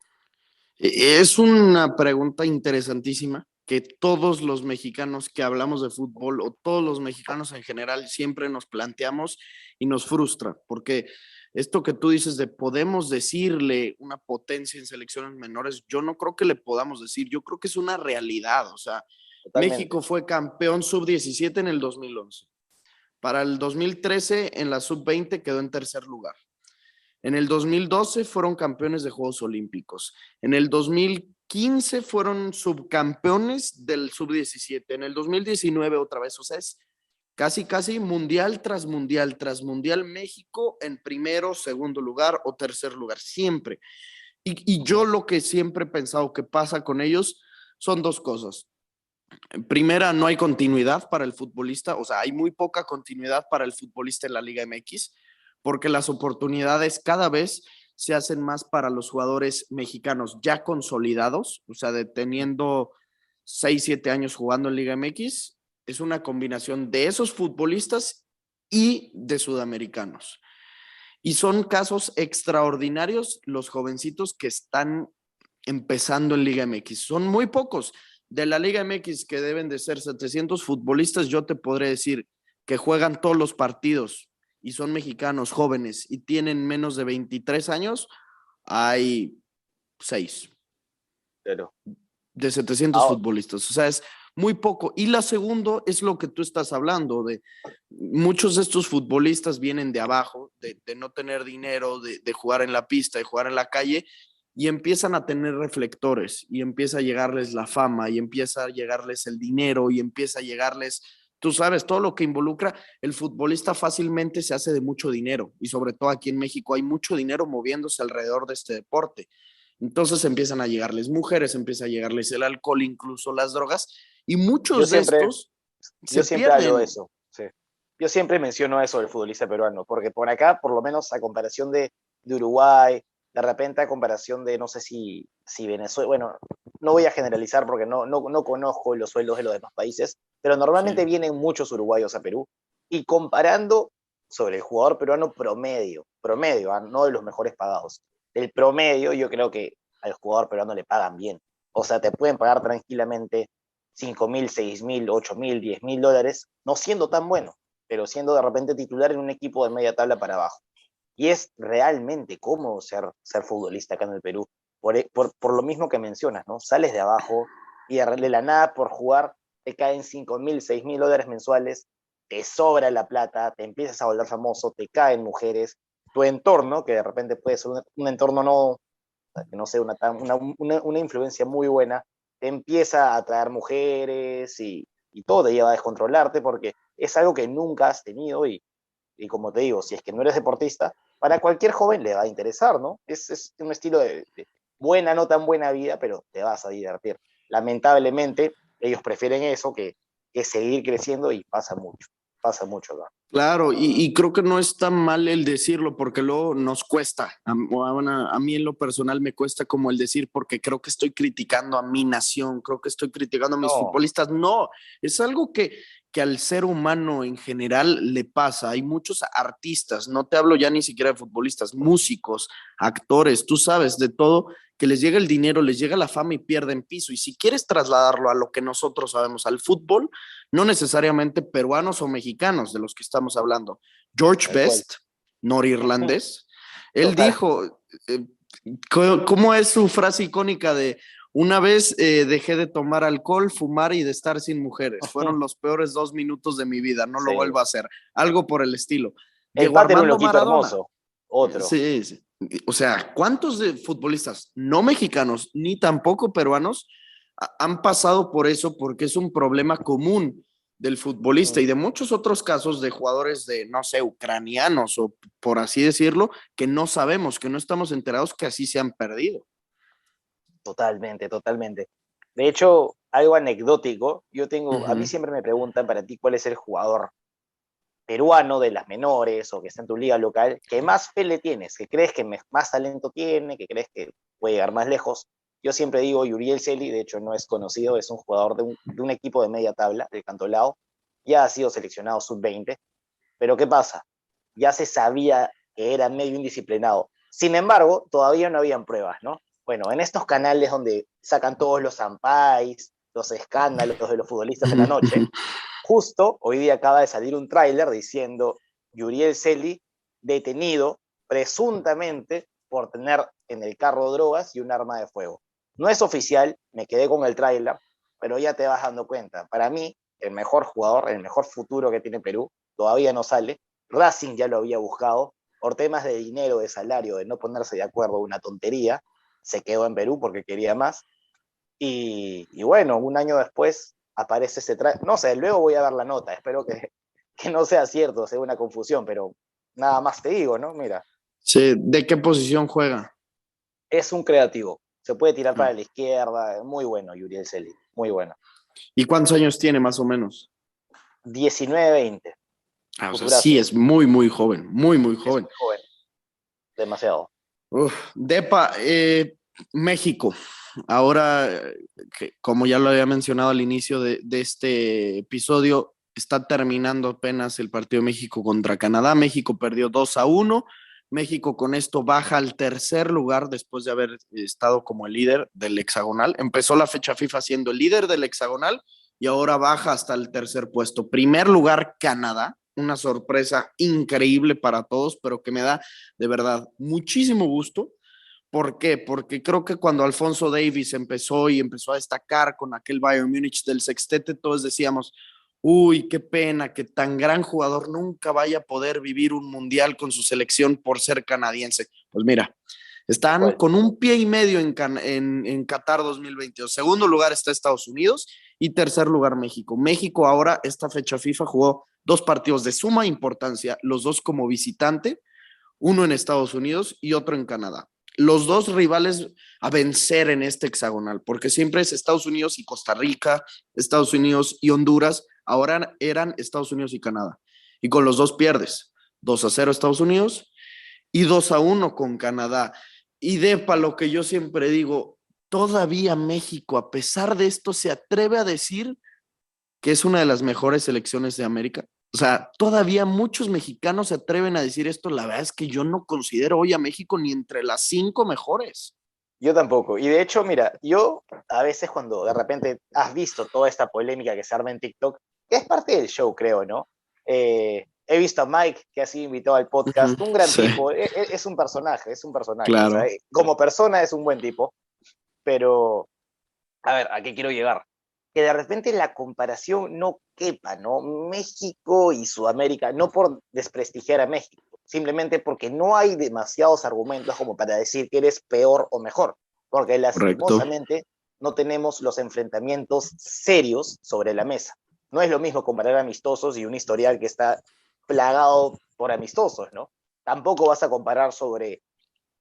Es una pregunta interesantísima que todos los mexicanos que hablamos de fútbol o todos los mexicanos en general siempre nos planteamos y nos frustra, porque esto que tú dices de podemos decirle una potencia en selecciones menores, yo no creo que le podamos decir, yo creo que es una realidad, o sea, Totalmente. México fue campeón sub-17 en el 2011. Para el 2013 en la sub-20 quedó en tercer lugar. En el 2012 fueron campeones de Juegos Olímpicos. En el 2015 fueron subcampeones del sub-17. En el 2019 otra vez. O sea, casi mundial tras mundial, tras mundial, México en primero, segundo lugar o tercer lugar, siempre. Y yo lo que siempre he pensado que pasa con ellos son dos cosas. Primera, no hay continuidad para el futbolista, o sea, hay muy poca continuidad para el futbolista en la Liga MX, porque las oportunidades cada vez se hacen más para los jugadores mexicanos ya consolidados, o sea, de teniendo 6 7 años jugando en Liga MX, es una combinación de esos futbolistas y de sudamericanos. Y son casos extraordinarios los jovencitos que están empezando en Liga MX. Son muy pocos. De la Liga MX, que deben de ser 700 futbolistas, yo te podré decir que juegan todos los partidos y son mexicanos jóvenes y tienen menos de 23 años, hay 6 Pero, de 700 ah, futbolistas. O sea, es muy poco. Y la segunda es lo que tú estás hablando, de muchos de estos futbolistas vienen de abajo, de no tener dinero, de jugar en la pista, de jugar en la calle, y empiezan a tener reflectores, y empieza a llegarles la fama, y empieza a llegarles el dinero, y empieza a llegarles, tú sabes, todo lo que involucra el futbolista fácilmente se hace de mucho dinero, y sobre todo aquí en México hay mucho dinero moviéndose alrededor de este deporte. Entonces empiezan a llegarles mujeres, empieza a llegarles el alcohol, incluso las drogas, y yo muchos de siempre, estos se yo siempre hablo de pierden. eso, sí. Yo siempre menciono eso del futbolista peruano, porque por acá, por lo menos a comparación de Uruguay, de repente a comparación de, no sé si Venezuela, bueno, no voy a generalizar porque no conozco los sueldos de los demás países, pero normalmente Sí. vienen muchos uruguayos a Perú, y comparando sobre el jugador peruano promedio, no de los mejores pagados, el promedio yo creo que al jugador peruano le pagan bien. O sea, te pueden pagar tranquilamente 5.000, 6.000, 8.000, $10.000, no siendo tan bueno, pero siendo de repente titular en un equipo de media tabla para abajo. Y es realmente cómodo ser futbolista acá en el Perú, por lo mismo que mencionas, ¿no? Sales de abajo y de la nada por jugar te caen 5.000, $6.000 mensuales, te sobra la plata, te empiezas a volver famoso, te caen mujeres, tu entorno, que de repente puede ser un entorno que no sé, una influencia muy buena, te empieza a atraer mujeres y todo te lleva a descontrolarte porque es algo que nunca has tenido y como te digo, si es que no eres deportista, para cualquier joven le va a interesar, ¿no? Es un estilo de buena, no tan buena vida, pero te vas a divertir. Lamentablemente, ellos prefieren eso que seguir creciendo y pasa mucho acá. Claro, y creo que no está mal el decirlo porque luego nos cuesta. A mí en lo personal me cuesta como el decir porque creo que estoy criticando a mi nación, creo que estoy criticando a mis No, futbolistas. No, es algo que al ser humano en general le pasa. Hay muchos artistas, no te hablo ya ni siquiera de futbolistas, músicos, actores, tú sabes, de todo, que les llega el dinero, les llega la fama y pierden piso. Y si quieres trasladarlo a lo que nosotros sabemos, al fútbol, no necesariamente peruanos o mexicanos de los que estamos hablando. George tal cual. Best, norirlandés, él Total. dijo, eh, ¿cómo es su frase icónica de una vez dejé de tomar alcohol, fumar y de estar sin mujeres? Fueron los peores 2 minutos de mi vida, no lo Sí. vuelvo a hacer. Algo por el estilo. El Diego Pate era un Armando loquito Maradona. hermoso. Otro. Sí, sí. O sea, ¿cuántos de futbolistas no mexicanos ni tampoco peruanos han pasado por eso? Porque es un problema común del futbolista y de muchos otros casos de jugadores de, no sé, ucranianos o por así decirlo, que no sabemos, que no estamos enterados que así se han perdido. Totalmente, totalmente. De hecho, algo anecdótico, a mí Ujú. siempre me preguntan para ti cuál es el jugador peruano de las menores o que está en tu liga local que más fe le tienes, que crees que más talento tiene, que crees que puede llegar más lejos. Yo siempre digo Yuriel Celi, de hecho no es conocido, es un jugador de un equipo de media tabla, del Cantolao, ya ha sido seleccionado sub-20, pero ¿qué pasa? Ya se sabía que era medio indisciplinado. Sin embargo, todavía no habían pruebas, ¿no? Bueno, en estos canales donde sacan todos los zampais, los escándalos de los futbolistas en la noche, justo hoy día acaba de salir un tráiler diciendo Yuriel Celi detenido presuntamente por tener en el carro drogas y un arma de fuego. No es oficial, me quedé con el tráiler, pero ya te vas dando cuenta. Para mí, el mejor jugador, el mejor futuro que tiene Perú, todavía no sale. Racing ya lo había buscado, por temas de dinero, de salario, de no ponerse de acuerdo, una tontería, se quedó en Perú porque quería más. Y bueno, un año después aparece ese traje. No sé, luego voy a dar la nota. Espero que no sea cierto, sea una confusión, pero nada más te digo, ¿no? Mira, Sí, ¿de qué posición juega? es un creativo. Se puede tirar Ah. para la izquierda. Muy bueno, Yuriel Celi. Muy bueno. ¿Y cuántos años tiene más o menos? 19-20. Ah, o sea, sí, Futurazo. es muy, muy joven, muy, muy Es joven. muy joven. Demasiado. Uf, Depa, México. Ahora, como ya lo había mencionado al inicio de este episodio, está terminando apenas el partido de México contra Canadá. México perdió 2-1. México con esto baja al tercer lugar después de haber estado como el líder del hexagonal. Empezó la fecha FIFA siendo el líder del hexagonal y ahora baja hasta el tercer puesto. Primer lugar, Canadá. Una sorpresa increíble para todos, pero que me da de verdad muchísimo gusto. ¿Por qué? Porque creo que cuando Alfonso Davies empezó a destacar con aquel Bayern Múnich del sextete, todos decíamos, uy, qué pena que tan gran jugador nunca vaya a poder vivir un mundial con su selección por ser canadiense. Pues mira, están ¿Cuál? con un pie y medio en Qatar 2022. Segundo lugar está Estados Unidos y tercer lugar México. México ahora, esta fecha FIFA, jugó dos partidos de suma importancia, los dos como visitante, uno en Estados Unidos y otro en Canadá. Los dos rivales a vencer en este hexagonal, porque siempre es Estados Unidos y Costa Rica, Estados Unidos y Honduras, ahora eran Estados Unidos y Canadá. Y con los dos pierdes, 2-0 Estados Unidos y 2-1 con Canadá. Y Depa, lo que yo siempre digo, todavía México, a pesar de esto, se atreve a decir que es una de las mejores selecciones de América. O sea, todavía muchos mexicanos se atreven a decir esto. La verdad es que yo no considero hoy a México ni entre las 5 mejores. Yo tampoco. Y de hecho, mira, yo a veces cuando de repente has visto toda esta polémica que se arma en TikTok, que es parte del show, creo, ¿no? He visto a Mike, que ha sido invitado al podcast, un gran Sí, tipo, es un personaje, es un personaje. O sea, claro. como persona es un buen tipo, pero, a ver, ¿a qué quiero llegar? Que de repente la comparación no quepa, ¿no? México y Sudamérica, no por desprestigiar a México, simplemente porque no hay demasiados argumentos como para decir que eres peor o mejor, porque Correcto. lastimosamente no tenemos los enfrentamientos serios sobre la mesa. No es lo mismo comparar amistosos y un historial que está plagado por amistosos, ¿no? Tampoco vas a comparar sobre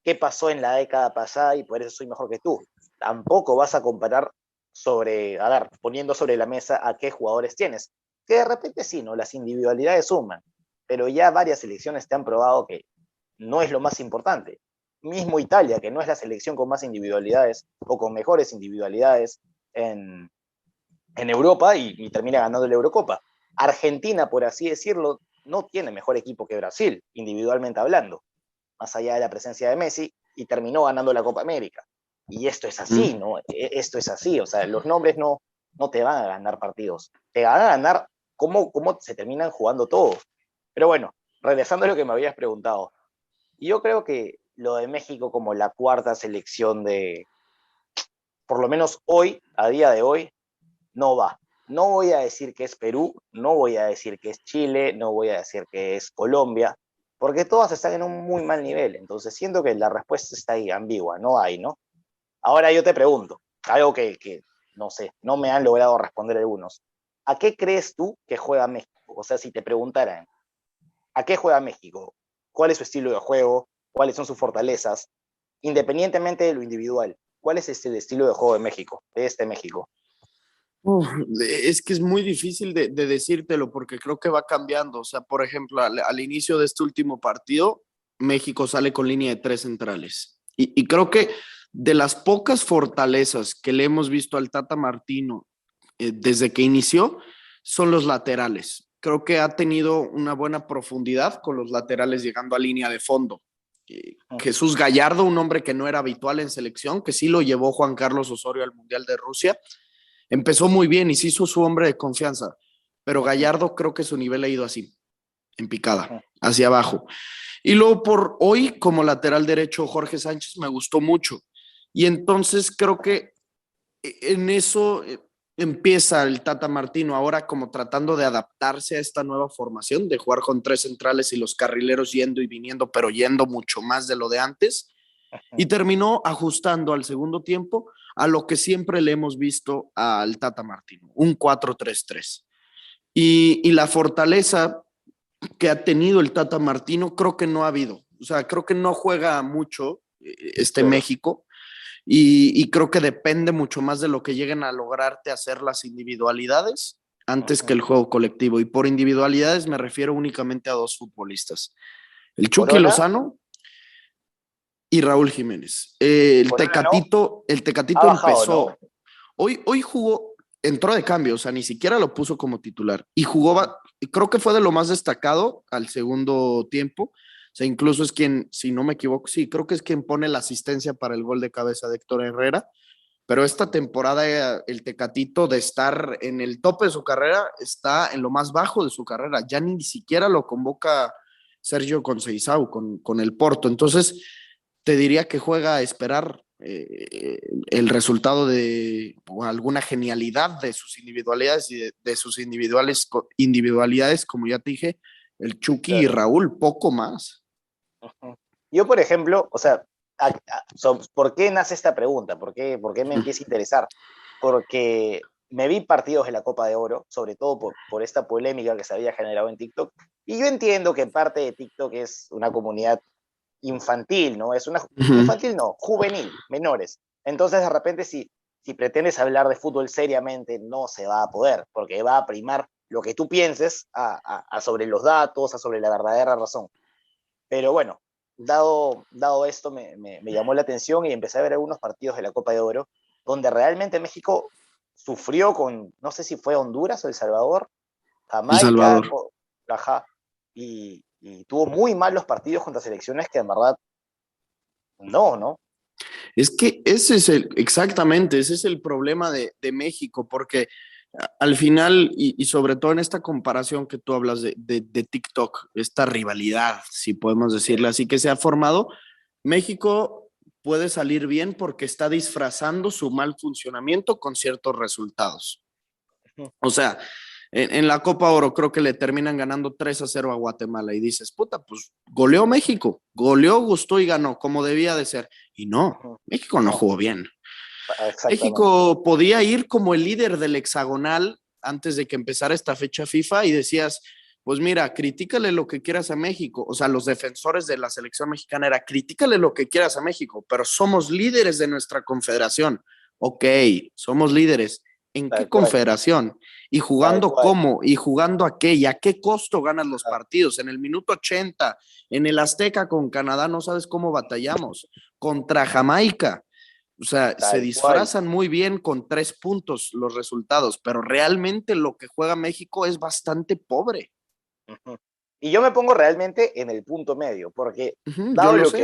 qué pasó en la década pasada y por eso soy mejor que tú. Tampoco vas a comparar sobre, a ver, poniendo sobre la mesa a qué jugadores tienes. Que de repente sí, ¿no? Las individualidades suman, pero ya varias selecciones te han probado que no es lo más importante. Mismo Italia, que no es la selección con más individualidades o con mejores individualidades en Europa y termina ganando la Eurocopa. Argentina, por así decirlo, no tiene mejor equipo que Brasil, individualmente hablando, más allá de la presencia de Messi, y terminó ganando la Copa América. Y esto es así, ¿no? Esto es así, o sea, los nombres no te van a ganar partidos, te van a ganar cómo se terminan jugando todos. Pero bueno, regresando a lo que me habías preguntado, yo creo que lo de México como la cuarta selección de, por lo menos hoy, a día de hoy, no va. No voy a decir que es Perú, no voy a decir que es Chile, no voy a decir que es Colombia, porque todas están en un muy mal nivel. Entonces siento que la respuesta está ahí, ambigua, no hay, ¿no? Ahora yo te pregunto, algo que no sé, no me han logrado responder algunos. ¿A qué crees tú que juega México? O sea, si te preguntaran, ¿a qué juega México? ¿Cuál es su estilo de juego? ¿Cuáles son sus fortalezas? Independientemente de lo individual, ¿cuál es el estilo de juego de México, de este México? Uf, es que es muy difícil de decírtelo porque creo que va cambiando. O sea, por ejemplo, al inicio de este último partido, México sale con línea de tres centrales. Y creo que de las pocas fortalezas que le hemos visto al Tata Martino desde que inició, son los laterales. Creo que ha tenido una buena profundidad con los laterales llegando a línea de fondo. Jesús Gallardo, un hombre que no era habitual en selección, que sí lo llevó Juan Carlos Osorio al Mundial de Rusia, empezó muy bien y se hizo su hombre de confianza, pero Gallardo creo que su nivel ha ido así, en picada, hacia abajo. Y luego por hoy, como lateral derecho, Jorge Sánchez me gustó mucho. Y entonces creo que en eso empieza el Tata Martino ahora como tratando de adaptarse a esta nueva formación, de jugar con tres centrales y los carrileros yendo y viniendo, pero yendo mucho más de lo de antes. Y terminó ajustando al segundo tiempo a lo que siempre le hemos visto al Tata Martino, un 4-3-3. Y la fortaleza que ha tenido el Tata Martino, creo que no ha habido. O sea, creo que no juega mucho Claro. México y creo que depende mucho más de lo que lleguen a lograrte hacer las individualidades antes que Ujú. el juego colectivo. Y por individualidades me refiero únicamente a dos futbolistas, el Chucky Corona, Lozano y Raúl Jiménez. Corona no, El ha Tecatito bajado, ¿no? empezó, hoy jugó, entró de cambio, o sea, ni siquiera lo puso como titular y jugó, Ujú. creo que fue de lo más destacado al segundo tiempo. O sea, incluso es quien, si no me equivoco, sí, creo que es quien pone la asistencia para el gol de cabeza de Héctor Herrera. Pero esta temporada el Tecatito de estar en el tope de su carrera está en lo más bajo de su carrera. Ya ni siquiera lo convoca Sergio Conceição con el Porto. Entonces, te diría que juega a esperar el resultado de o alguna genialidad de sus individualidades y de sus individualidades, como ya te dije, el Chucky y Claro. Raúl, poco más. Ujú. Yo, por ejemplo, o sea, ¿por qué nace esta pregunta? ¿Por qué me empieza a interesar? Porque me vi partidos de la Copa de Oro, sobre todo por esta polémica que se había generado en TikTok, y yo entiendo que parte de TikTok es una comunidad infantil, ¿no? Es una Uh -huh. infantil, no, juvenil, menores. Entonces, de repente, si pretendes hablar de fútbol seriamente, no se va a poder, porque va a primar lo que tú pienses a sobre los datos, a sobre la verdadera razón. Pero bueno, dado esto, me llamó la atención y empecé a ver algunos partidos de la Copa de Oro, donde realmente México sufrió con, no sé si fue Honduras o El Salvador, El Jamaica, Salvador. ajá, y tuvo muy malos partidos contra selecciones que en verdad no, ¿no? Es que exactamente, ese es el problema de México, porque al final, y sobre todo en esta comparación que tú hablas de TikTok, esta rivalidad, si podemos decirle así, que se ha formado, México puede salir bien porque está disfrazando su mal funcionamiento con ciertos resultados. O sea, en la Copa Oro creo que le terminan ganando 3-0 a Guatemala y dices, puta, pues goleó México, goleó, gustó y ganó, como debía de ser. Y no, México no No, jugó bien. exactamente. México podía ir como el líder del hexagonal antes de que empezara esta fecha FIFA y decías, pues mira, critícale lo que quieras a México. O sea, los defensores de la selección mexicana era, critícale lo que quieras a México, pero somos líderes de nuestra confederación. Ok, somos líderes. ¿En qué Tal cual, confederación? ¿Y tal jugando cual. cómo? ¿Y jugando a qué? ¿Y a qué costo ganas los Ajá, partidos? En el minuto 80, en el Azteca con Canadá, no sabes cómo batallamos. Contra Jamaica, o sea, se tal cual. disfrazan muy bien con 3 puntos los resultados, pero realmente lo que juega México es bastante pobre. Ujú. Y yo me pongo realmente en el punto medio, porque Yo lo sé.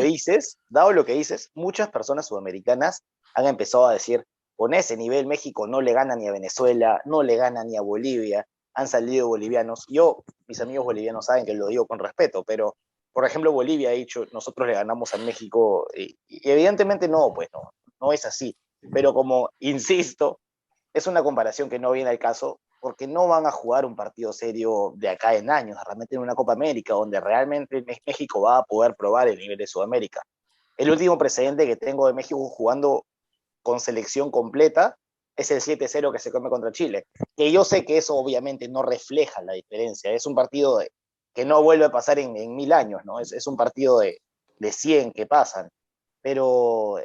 dado lo que dices, muchas personas sudamericanas han empezado a decir, con ese nivel México no le gana ni a Venezuela, no le gana ni a Bolivia, han salido bolivianos. Yo, mis amigos bolivianos saben que lo digo con respeto, pero, por ejemplo, Bolivia ha dicho, nosotros le ganamos a México, y evidentemente no, pues no, no es así. Pero como insisto, es una comparación que no viene al caso porque no van a jugar un partido serio de acá en años, realmente en una Copa América, donde realmente México va a poder probar el nivel de Sudamérica. El último precedente que tengo de México jugando con selección completa es el 7-0 que se come contra Chile, que yo sé que eso obviamente no refleja la diferencia, es un partido que no vuelve a pasar en 1000 años, ¿no? Es un partido de 100 que pasan, pero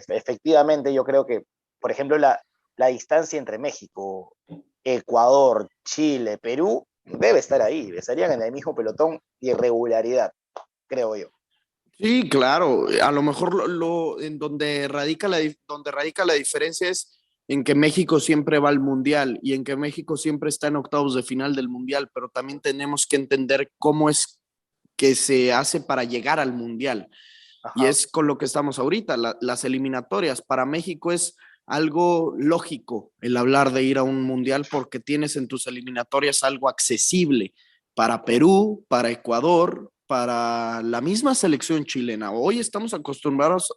efectivamente yo creo que, por ejemplo, la distancia entre México, Ecuador, Chile, Perú, debe estar ahí, estarían en el mismo pelotón de irregularidad, creo yo. Sí, claro. A lo mejor en donde radica la diferencia es en que México siempre va al mundial y en que México siempre está en octavos de final del mundial, pero también tenemos que entender cómo es que se hace para llegar al mundial. Y Ajá, es con lo que estamos ahorita, las eliminatorias. Para México es algo lógico el hablar de ir a un mundial porque tienes en tus eliminatorias algo accesible para Perú, para Ecuador, para la misma selección chilena. Hoy estamos acostumbrados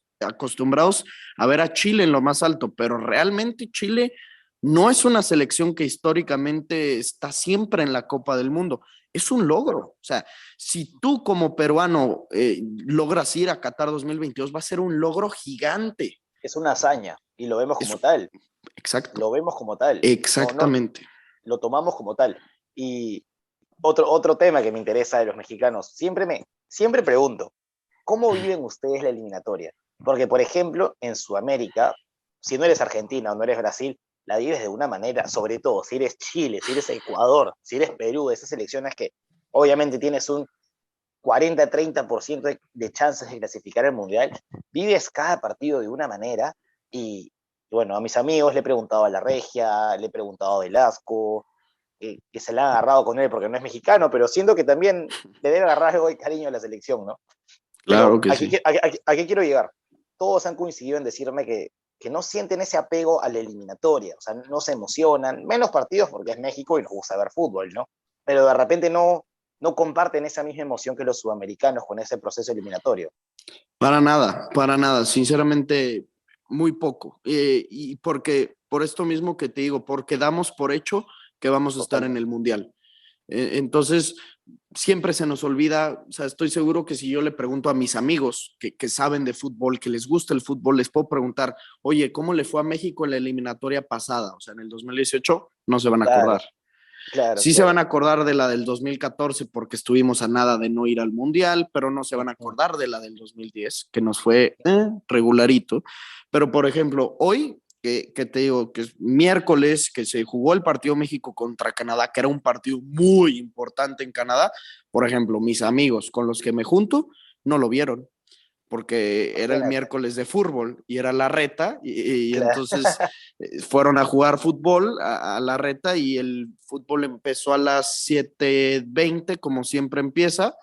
a ver a Chile en lo más alto, pero realmente Chile no es una selección que históricamente está siempre en la Copa del Mundo. Es un logro. claro. O sea, si tú como peruano logras ir a Qatar 2022, va a ser un logro gigante. Es una hazaña y lo vemos como Eso, tal, exacto, lo vemos como tal. No, no, exactamente. lo tomamos como tal. Y otro tema que me interesa de los mexicanos, siempre pregunto, ¿cómo viven ustedes la eliminatoria? Porque, por ejemplo, en Sudamérica, si no eres Argentina o no eres Brasil, la vives de una manera, sobre todo si eres Chile, si eres Ecuador, si eres Perú, esas selecciones que obviamente tienes un 40-30% de chances de clasificar al Mundial, vives cada partido de una manera y, bueno, a mis amigos le he preguntado a La Regia, le he preguntado a Velasco, que se la han agarrado con él porque no es mexicano, pero siento que también le debe agarrar algo de cariño a la selección, ¿no? Claro Pero que sí. aquí quiero llegar. Todos han coincidido en decirme que no sienten ese apego a la eliminatoria, o sea, no se emocionan, menos partidos porque es México y nos gusta ver fútbol, ¿no? Pero de repente no comparten esa misma emoción que los sudamericanos con ese proceso eliminatorio. Para nada, sinceramente, muy poco. Y por esto mismo que te digo, porque damos por hecho que vamos a estar en el Totalmente. Mundial. Entonces, siempre se nos olvida, o sea, estoy seguro que si yo le pregunto a mis amigos que saben de fútbol, que les gusta el fútbol, les puedo preguntar, oye, ¿cómo le fue a México en la eliminatoria pasada? O sea, en el 2018, no se van a acordar. Claro, claro, Sí se van claro. a acordar de la del 2014 porque estuvimos a nada de no ir al Mundial, pero no se van a Ujú. acordar de la del 2010, que nos fue regularito. Pero, por ejemplo, hoy, que te digo que es miércoles, que se jugó el partido México contra Canadá, que era un partido muy importante en Canadá, por ejemplo, mis amigos con los que me junto no lo vieron porque era el Imagínate. miércoles de fútbol y era la reta y Claro. entonces fueron a jugar fútbol a la reta y el fútbol empezó a las 7:20 como siempre empieza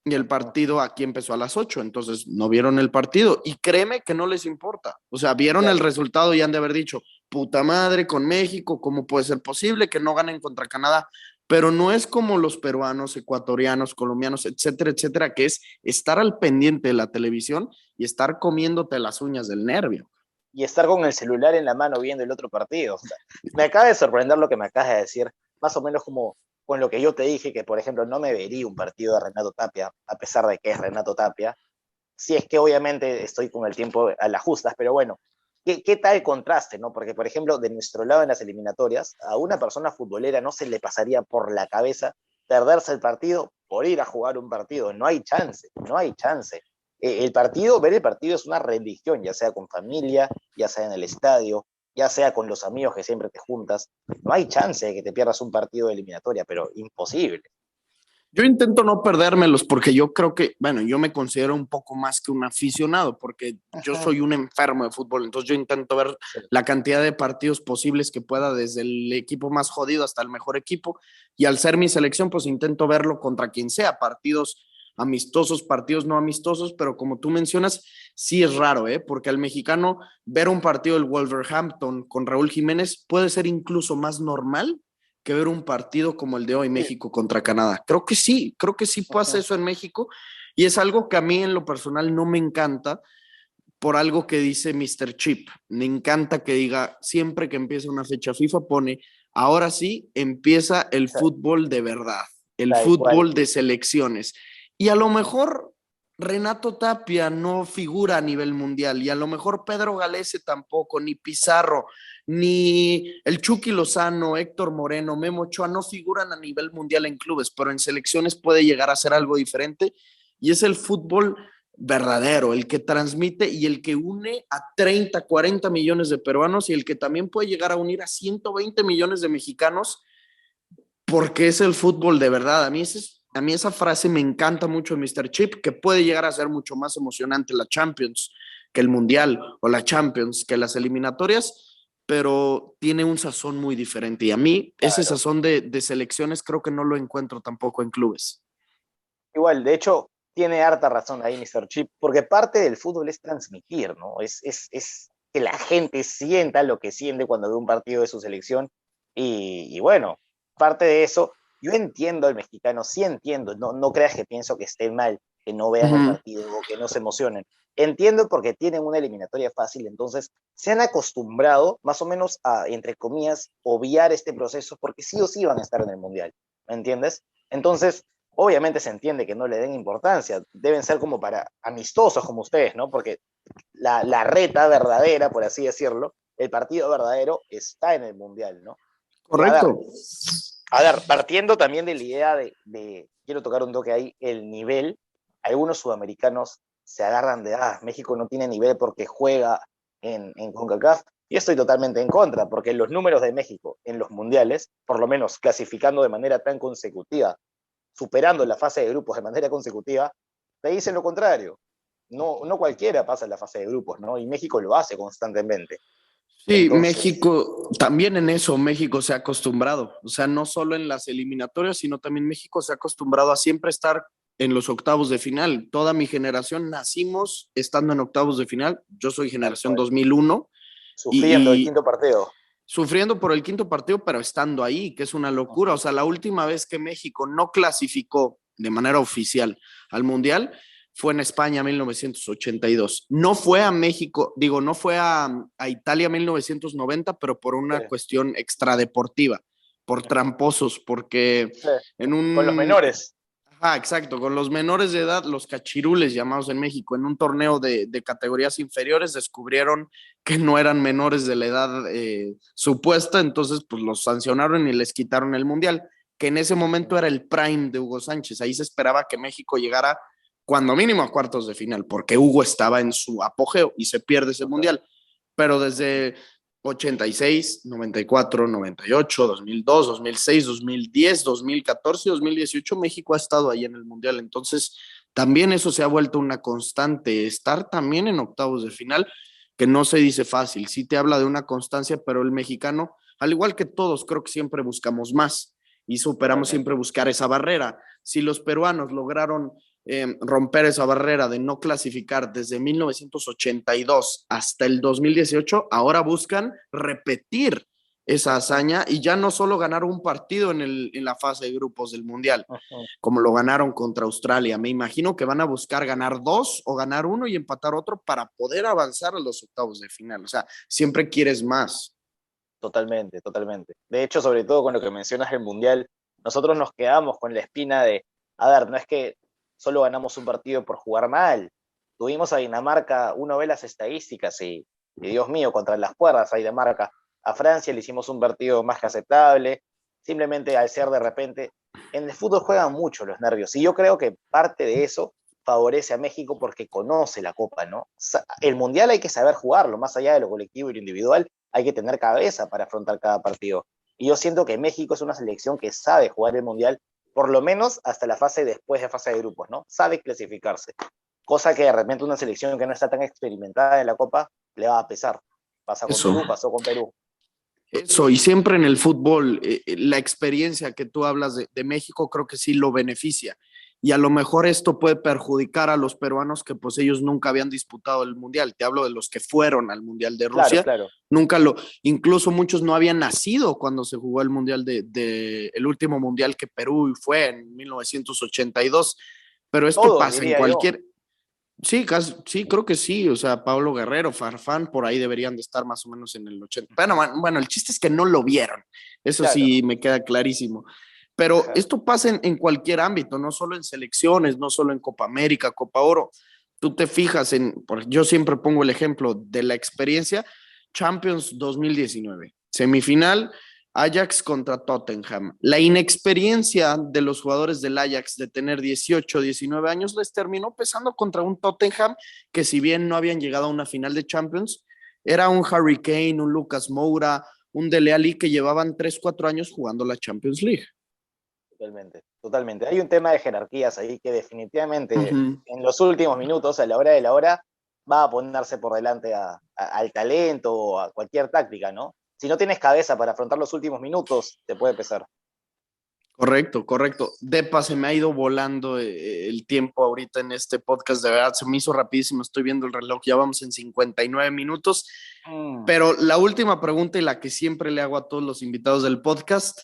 y el Ujú. partido aquí empezó a las 8, entonces no vieron el partido y créeme que no les importa, o sea, vieron el Claro. resultado y han de haber dicho, puta madre con México, ¿cómo puede ser posible que no ganen contra Canadá? Pero no es como los peruanos, ecuatorianos, colombianos, etcétera, etcétera, que es estar al pendiente de la televisión y estar comiéndote las uñas del nervio. Y estar con el celular en la mano viendo el otro partido. O sea, me acaba de sorprender lo que me acabas de decir, más o menos como con lo que yo te dije, que por ejemplo no me vería un partido de Renato Tapia, a pesar de que es Renato Tapia, si es que obviamente estoy con el tiempo a las justas, pero bueno, ¿qué tal el contraste, no? Porque, por ejemplo, de nuestro lado en las eliminatorias, a una persona futbolera no se le pasaría por la cabeza perderse el partido por ir a jugar un partido. No hay chance, no hay chance. Ver el partido es una religión, ya sea con familia, ya sea en el estadio, ya sea con los amigos que siempre te juntas. No hay chance de que te pierdas un partido de eliminatoria, pero imposible. Yo intento no perdérmelos porque yo creo que, bueno, yo me considero un poco más que un aficionado porque yo Ajá. soy un enfermo de fútbol, entonces yo intento ver Sí, la cantidad de partidos posibles que pueda, desde el equipo más jodido hasta el mejor equipo, y al ser mi selección, pues intento verlo contra quien sea, partidos amistosos, partidos no amistosos, pero como tú mencionas, sí es raro, ¿eh? Porque al mexicano ver un partido del Wolverhampton con Raúl Jiménez puede ser incluso más normal que ver un partido como el de hoy, sí. México contra Canadá. Creo que sí pasa Ajá. eso en México y es algo que a mí en lo personal no me encanta por algo que dice Mr. Chip. Me encanta que diga, siempre que empieza una fecha FIFA, pone, ahora sí empieza el fútbol de verdad, el Tal cual. fútbol de selecciones. Y a lo mejor Renato Tapia no figura a nivel mundial y a lo mejor Pedro Galese tampoco, ni Pizarro, ni el Chucky Lozano, Héctor Moreno, Memo Ochoa no figuran a nivel mundial en clubes, pero en selecciones puede llegar a ser algo diferente y es el fútbol verdadero, el que transmite y el que une a 30, 40 millones de peruanos y el que también puede llegar a unir a 120 millones de mexicanos porque es el fútbol de verdad. A mí esa frase me encanta mucho de Mr. Chip, que puede llegar a ser mucho más emocionante la Champions que el Mundial o la Champions que las eliminatorias, pero tiene un sazón muy diferente. Y a mí ese Claro. sazón de selecciones creo que no lo encuentro tampoco en clubes. Igual, de hecho, tiene harta razón ahí Mr. Chip, porque parte del fútbol es transmitir, ¿no? Es que la gente sienta lo que siente cuando ve un partido de su selección. Y bueno, parte de eso, yo entiendo al mexicano, sí entiendo, no creas que pienso que esté mal que no Uh vean el -huh. partido o que no se emocionen. Entiendo porque tienen una eliminatoria fácil, entonces se han acostumbrado más o menos a, entre comillas, obviar este proceso porque sí o sí van a estar en el Mundial, ¿me entiendes? Entonces, obviamente se entiende que no le den importancia, deben ser como para amistosos como ustedes, ¿no? Porque la reta verdadera, por así decirlo, el partido verdadero está en el Mundial, ¿no? Y a ver, Correcto. A ver, partiendo también de la idea quiero tocar un toque ahí, el nivel, algunos sudamericanos se agarran de, México no tiene nivel porque juega en CONCACAF, y estoy totalmente en contra, porque los números de México en los mundiales, por lo menos clasificando de manera tan consecutiva, superando la fase de grupos de manera consecutiva, te dicen lo contrario. No, no cualquiera pasa en la fase de grupos, ¿no? Y México lo hace constantemente. Sí, Entonces, México, también en eso México se ha acostumbrado, o sea, no solo en las eliminatorias, sino también México se ha acostumbrado a siempre estar en los octavos de final. Toda mi generación nacimos estando en octavos de final, yo soy tal generación cual. 2001 Sufriendo el y quinto partido. sufriendo por el quinto partido, pero estando ahí, que es una locura. O sea, la última vez que México no clasificó de manera oficial al Mundial fue en España 1982. No fue a México, digo, no fue a Italia 1990, pero por una Sí, cuestión extradeportiva, por tramposos, porque sí. en Con los un... menores. Ah, exacto, con los menores de edad, los cachirules llamados en México, en un torneo de categorías inferiores, descubrieron que no eran menores de la edad supuesta, entonces pues los sancionaron y les quitaron el mundial, que en ese momento era el prime de Hugo Sánchez. Ahí se esperaba que México llegara cuando mínimo a cuartos de final, porque Hugo estaba en su apogeo y se pierde ese Okay. mundial. Pero desde 86, 94, 98, 2002, 2006, 2010, 2014, 2018, México ha estado ahí en el Mundial. Entonces, también eso se ha vuelto una constante. Estar también en octavos de final, que no se dice fácil, sí te habla de una constancia, pero el mexicano, al igual que todos, creo que siempre buscamos más y superamos siempre Totalmente. buscar esa barrera. Si los peruanos lograron romper esa barrera de no clasificar desde 1982 hasta el 2018, ahora buscan repetir esa hazaña y ya no solo ganar un partido en la fase de grupos del Mundial, como lo ganaron contra Australia. Me imagino que van a buscar ganar dos o ganar uno y empatar otro para poder avanzar a los octavos de final. O sea, siempre quieres más. Totalmente, totalmente. De hecho, sobre todo con lo que mencionas del Mundial, nosotros nos quedamos con la espina de, a ver, no es que solo ganamos un partido por jugar mal. Tuvimos a Dinamarca, uno ve las estadísticas y Dios mío, contra las cuerdas a Dinamarca. A Francia le hicimos un partido más que aceptable, simplemente al ser de repente, en el fútbol juegan mucho los nervios y yo creo que parte de eso favorece a México porque conoce la Copa, ¿no? El Mundial hay que saber jugarlo, más allá de lo colectivo y lo individual, hay que tener cabeza para afrontar cada partido. Y yo siento que México es una selección que sabe jugar el Mundial, por lo menos hasta la fase después de fase de grupos, ¿no? Sabe clasificarse. Cosa que de repente una selección que no está tan experimentada en la Copa le va a pesar. Pasa con Eso. Perú, pasó con Perú. Eso, y siempre en el fútbol, la experiencia que tú hablas de México creo que sí lo beneficia. Y a lo mejor esto puede perjudicar a los peruanos que pues ellos nunca habían disputado el Mundial. Te hablo de los que fueron al Mundial de Claro, Rusia. claro. Nunca lo, incluso muchos no habían nacido cuando se jugó el Mundial el último Mundial que Perú fue en 1982. Pero esto Todos, pasa en diría yo. cualquier, sí, sí, creo que sí. O sea, Pablo Guerrero, Farfán, por ahí deberían de estar más o menos en el 80. Bueno, el chiste es que no lo vieron. Eso Claro. sí me queda clarísimo. Pero esto pasa en cualquier ámbito, no solo en selecciones, no solo en Copa América, Copa Oro. Tú te fijas yo siempre pongo el ejemplo de la experiencia Champions 2019, semifinal Ajax contra Tottenham. La inexperiencia de los jugadores del Ajax de tener 18, 19 años les terminó pesando contra un Tottenham que si bien no habían llegado a una final de Champions, era un Harry Kane, un Lucas Moura, un Dele Alli que llevaban 3, 4 años jugando la Champions League. Totalmente, totalmente. Hay un tema de jerarquías ahí que Uh definitivamente -huh. en los últimos minutos, a la hora de la hora, va a ponerse por delante al talento o a cualquier táctica, ¿no? Si no tienes cabeza para afrontar los últimos minutos, te puede pesar. Correcto, correcto. Depa, se me ha ido volando el tiempo ahorita en este podcast, de verdad, se me hizo rapidísimo, estoy viendo el reloj, ya vamos en 59 minutos, pero la última pregunta y la que siempre le hago a todos los invitados del podcast,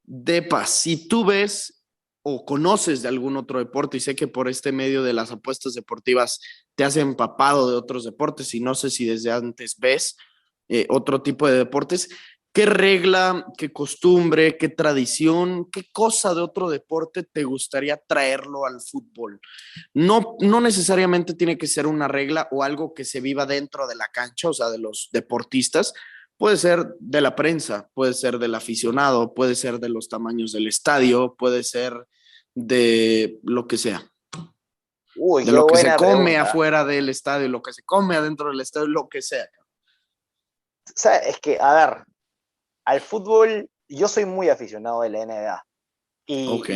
Depa, si tú ves o conoces de algún otro deporte, y sé que por este medio de las apuestas deportivas te has empapado de otros deportes y no sé si desde antes ves otro tipo de deportes, ¿qué regla, qué costumbre, qué tradición, qué cosa de otro deporte te gustaría traerlo al fútbol? No, no necesariamente tiene que ser una regla o algo que se viva dentro de la cancha, o sea, de los deportistas, Puede ser de la prensa, puede ser del aficionado, puede ser de los tamaños del estadio, puede ser de lo que sea, Uy, de qué lo que se buena come pregunta. afuera del estadio, lo que se come adentro del estadio, lo que sea. O sea, es que, a ver, al fútbol, yo soy muy aficionado de la NBA Ok.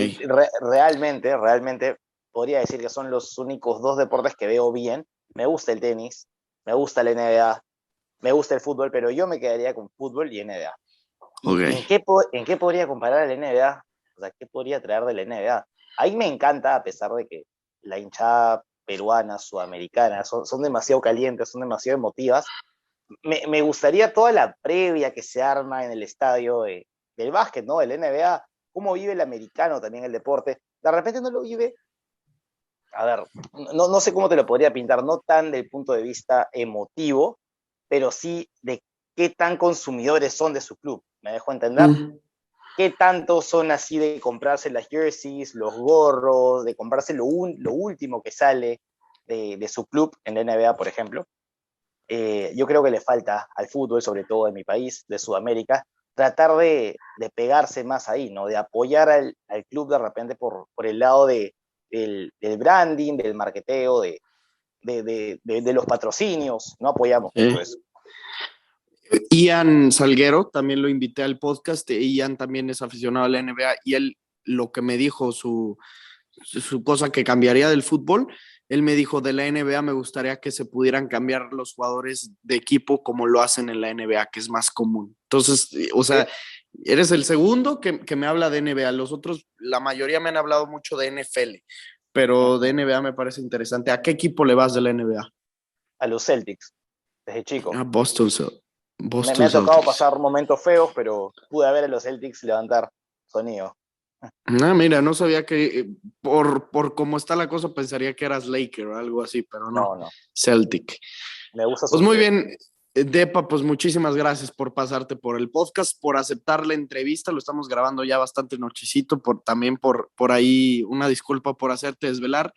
realmente podría decir que son los únicos dos deportes que veo bien. Me gusta el tenis, me gusta la NBA, me gusta el fútbol, pero yo me quedaría con fútbol y NBA. ¿Y Ok. en qué podría comparar a la NBA? O sea, ¿qué podría traer de la NBA? Ahí me encanta, a pesar de que la hinchada peruana, sudamericana, son demasiado calientes, son demasiado emotivas. Me gustaría toda la previa que se arma en el estadio del básquet, ¿no? Del NBA, cómo vive el americano también el deporte. De repente no lo vive, a ver, no sé cómo te lo podría pintar, no tan del punto de vista emotivo, pero sí de qué tan consumidores son de su club. ¿Me dejo entender? Mm. ¿Qué tanto son así de comprarse las jerseys, los gorros, de comprarse lo último que sale de su club en la NBA, por ejemplo? Yo creo que le falta al fútbol, sobre todo de mi país, de Sudamérica, tratar de pegarse más ahí, ¿no? De apoyar al club de repente por el lado del branding, del marketeo, de los patrocinios. No apoyamos mucho Sí. eso. Ian Salguero, también lo invité al podcast. Ian también es aficionado a la NBA y él lo que me dijo, su cosa que cambiaría del fútbol, él me dijo, de la NBA me gustaría que se pudieran cambiar los jugadores de equipo como lo hacen en la NBA, que es más común. Entonces, o Sí. sea, eres el segundo que me habla de NBA. Los otros, la mayoría me han hablado mucho de NFL, pero de NBA me parece interesante. ¿A qué equipo le vas de la NBA? A los Celtics, desde chico. A Boston, Me Boston ha tocado Celtics. pasar momentos feos, pero pude ver a los Celtics levantar sonido. Ah, mira, no sabía que por cómo está la cosa pensaría que eras Laker o algo así, pero no, No, no. Celtic. Me gusta Pues muy sufrir. bien, Depa, pues muchísimas gracias por pasarte por el podcast, por aceptar la entrevista. Lo estamos grabando ya bastante nochecito, también por ahí una disculpa por hacerte desvelar.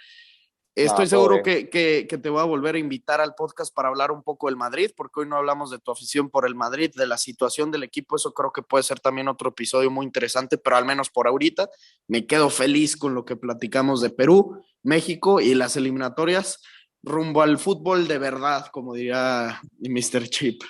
No, Estoy todo seguro bien. que te voy a volver a invitar al podcast para hablar un poco del Madrid, porque hoy no hablamos de tu afición por el Madrid, de la situación del equipo. Eso creo que puede ser también otro episodio muy interesante, pero al menos por ahorita me quedo feliz con lo que platicamos de Perú, México y las eliminatorias rumbo al fútbol de verdad, como diría Mr. Chip.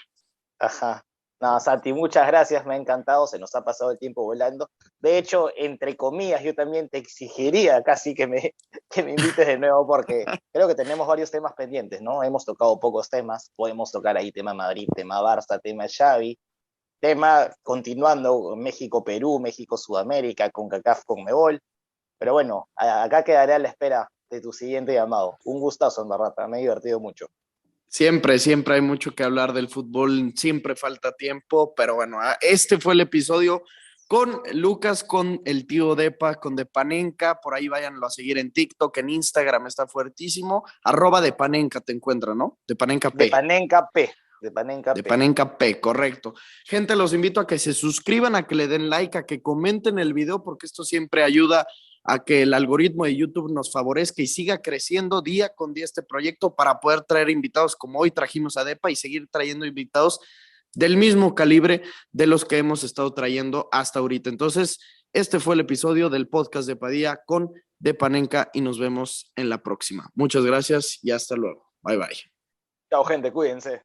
Ajá. No, Santi, muchas gracias, me ha encantado, se nos ha pasado el tiempo volando. De hecho, entre comillas, yo también te exigiría casi que me invites de nuevo porque creo que tenemos varios temas pendientes, ¿no? Hemos tocado pocos temas, podemos tocar ahí tema Madrid, tema Barça, tema Xavi, tema continuando México-Perú, México-Sudamérica, CONCACAF, CONMEBOL. Pero bueno, acá quedaré a la espera de tu siguiente llamado. Un gustazo, en verdad, me he divertido mucho. Siempre hay mucho que hablar del fútbol, siempre falta tiempo, pero bueno, este fue el episodio con Lucas, con el tío Depa, con Depanenka, por ahí váyanlo a seguir en TikTok, en Instagram, está fuertísimo, @Depanenka te encuentra, ¿no? Depanenka De P. Panenka P. De Panenka De P. Panenka P, correcto. Gente, los invito a que se suscriban, a que le den like, a que comenten el video, porque esto siempre ayuda a que el algoritmo de YouTube nos favorezca y siga creciendo día con día este proyecto para poder traer invitados como hoy trajimos a Depa y seguir trayendo invitados del mismo calibre de los que hemos estado trayendo hasta ahorita. Entonces, este fue el episodio del podcast de Padilla con Depanenka y nos vemos en la próxima. Muchas gracias y hasta luego. Bye bye. Chao, gente, cuídense.